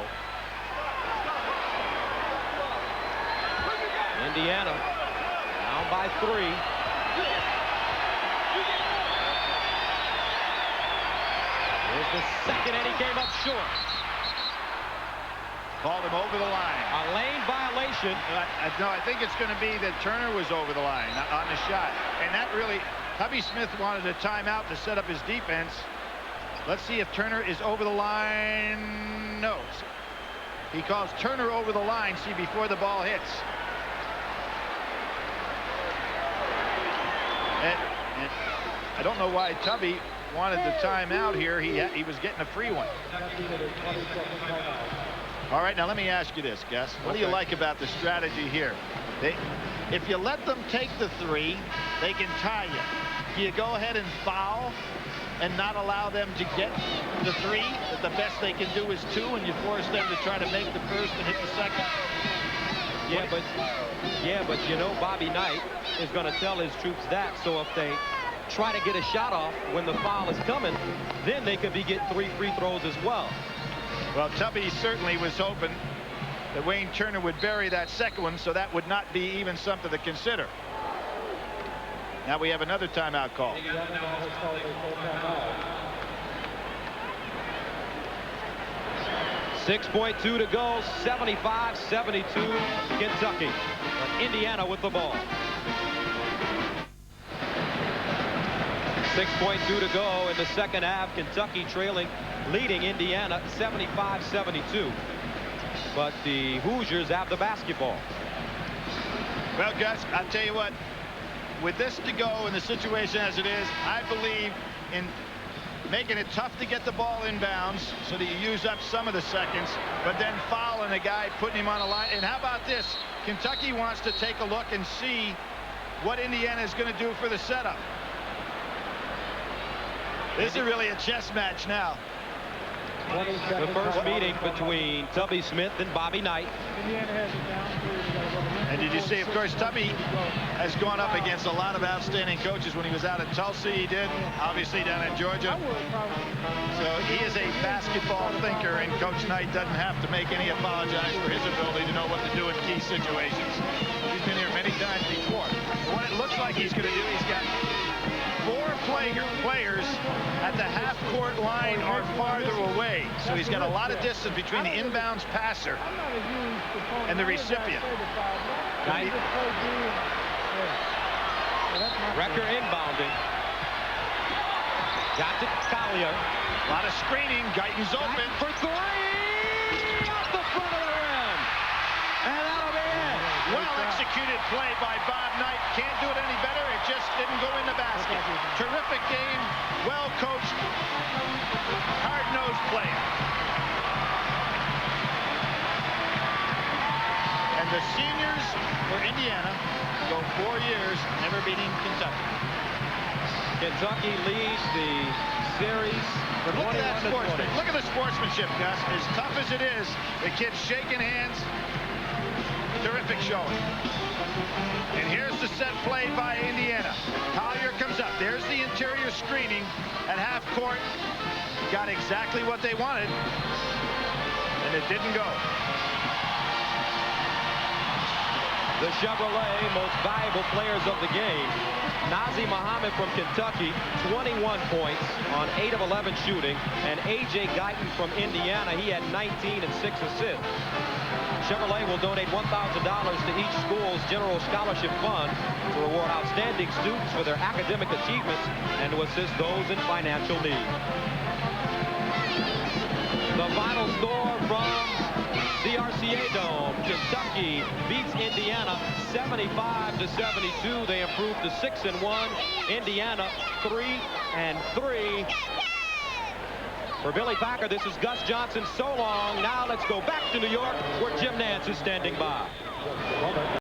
Indiana down by 3. Here's the second, and he came up short. Called him over the line. A lane violation. No, I think it's going to be that Turner was over the line on the shot. And that really, Tubby Smith wanted a timeout to set up his defense. Let's see if Turner is over the line. No. He calls Turner over the line, see, before the ball hits. And I don't know why Tubby wanted the timeout here. He was getting a free one. All right, now let me ask you this, Gus. What do you like about the strategy here? If you let them take the 3, they can tie you. Do you go ahead and foul and not allow them to get the 3? That the best they can do is 2, and you force them to try to make the first and hit the second? Yeah, but you know Bobby Knight is going to tell his troops that. So if they try to get a shot off when the foul is coming, then they could be getting 3 free throws as well. Well, Tubby certainly was hoping that Wayne Turner would bury that second one, so that would not be even something to consider. Now we have another timeout call. .2 to go, 75-72 Kentucky. But Indiana with the ball. 6.2 to go in the second half. Kentucky leading Indiana 75-72. But the Hoosiers have the basketball. Well, Gus, I'll tell you what. With this to go in the situation as it is, I believe in making it tough to get the ball inbounds so that you use up some of the seconds, but then fouling a guy, putting him on a line. And how about this? Kentucky wants to take a look and see what Indiana is going to do for the setup. This is really a chess match now. The first meeting between Tubby Smith and Bobby Knight. And did you see, of course, Tubby has gone up against a lot of outstanding coaches. When he was out at Tulsa, he did, obviously down at Georgia. So he is a basketball thinker, and Coach Knight doesn't have to make any apologize for his ability to know what to do in key situations. He's been here many times before. What it looks like he's going to do, he's got 4 players at the half-court line or farther away. So he's got a lot of distance between the inbounds passer and the recipient. Knight. Recker inbounding. Got to Collier. A lot of screening. Guyton's open. For 3! Off the front of the rim. And that'll be it. Well-executed play by Bob Knight. Can't do it any better. It just didn't go in the basket. Terrific game. Well-coached. Hard-nosed player. And the seniors for Indiana go 4 years never beating Kentucky. Kentucky leads the series. Look at that sportsmanship. Look at the sportsmanship, Gus. As tough as it is, the kid's shaking hands. Terrific showing. And here's the set played by Indiana. Collier comes up. There's the interior screening at half court. Got exactly what they wanted, and it didn't go. The Chevrolet most valuable players of the game. Nazi Muhammad from Kentucky, 21 points on 8 of 11 shooting. And A.J. Guyton from Indiana, he had 19 and 6 assists. Chevrolet will donate $1,000 to each school's general scholarship fund to reward outstanding students for their academic achievements and to assist those in financial need. The final score from the RCA Dome. Kentucky beats Indiana 75-72. They improved to 6-1. Indiana 3-3. For Billy Packer, this is Gus Johnson. So long. Now let's go back to New York, where Jim Nantz is standing by.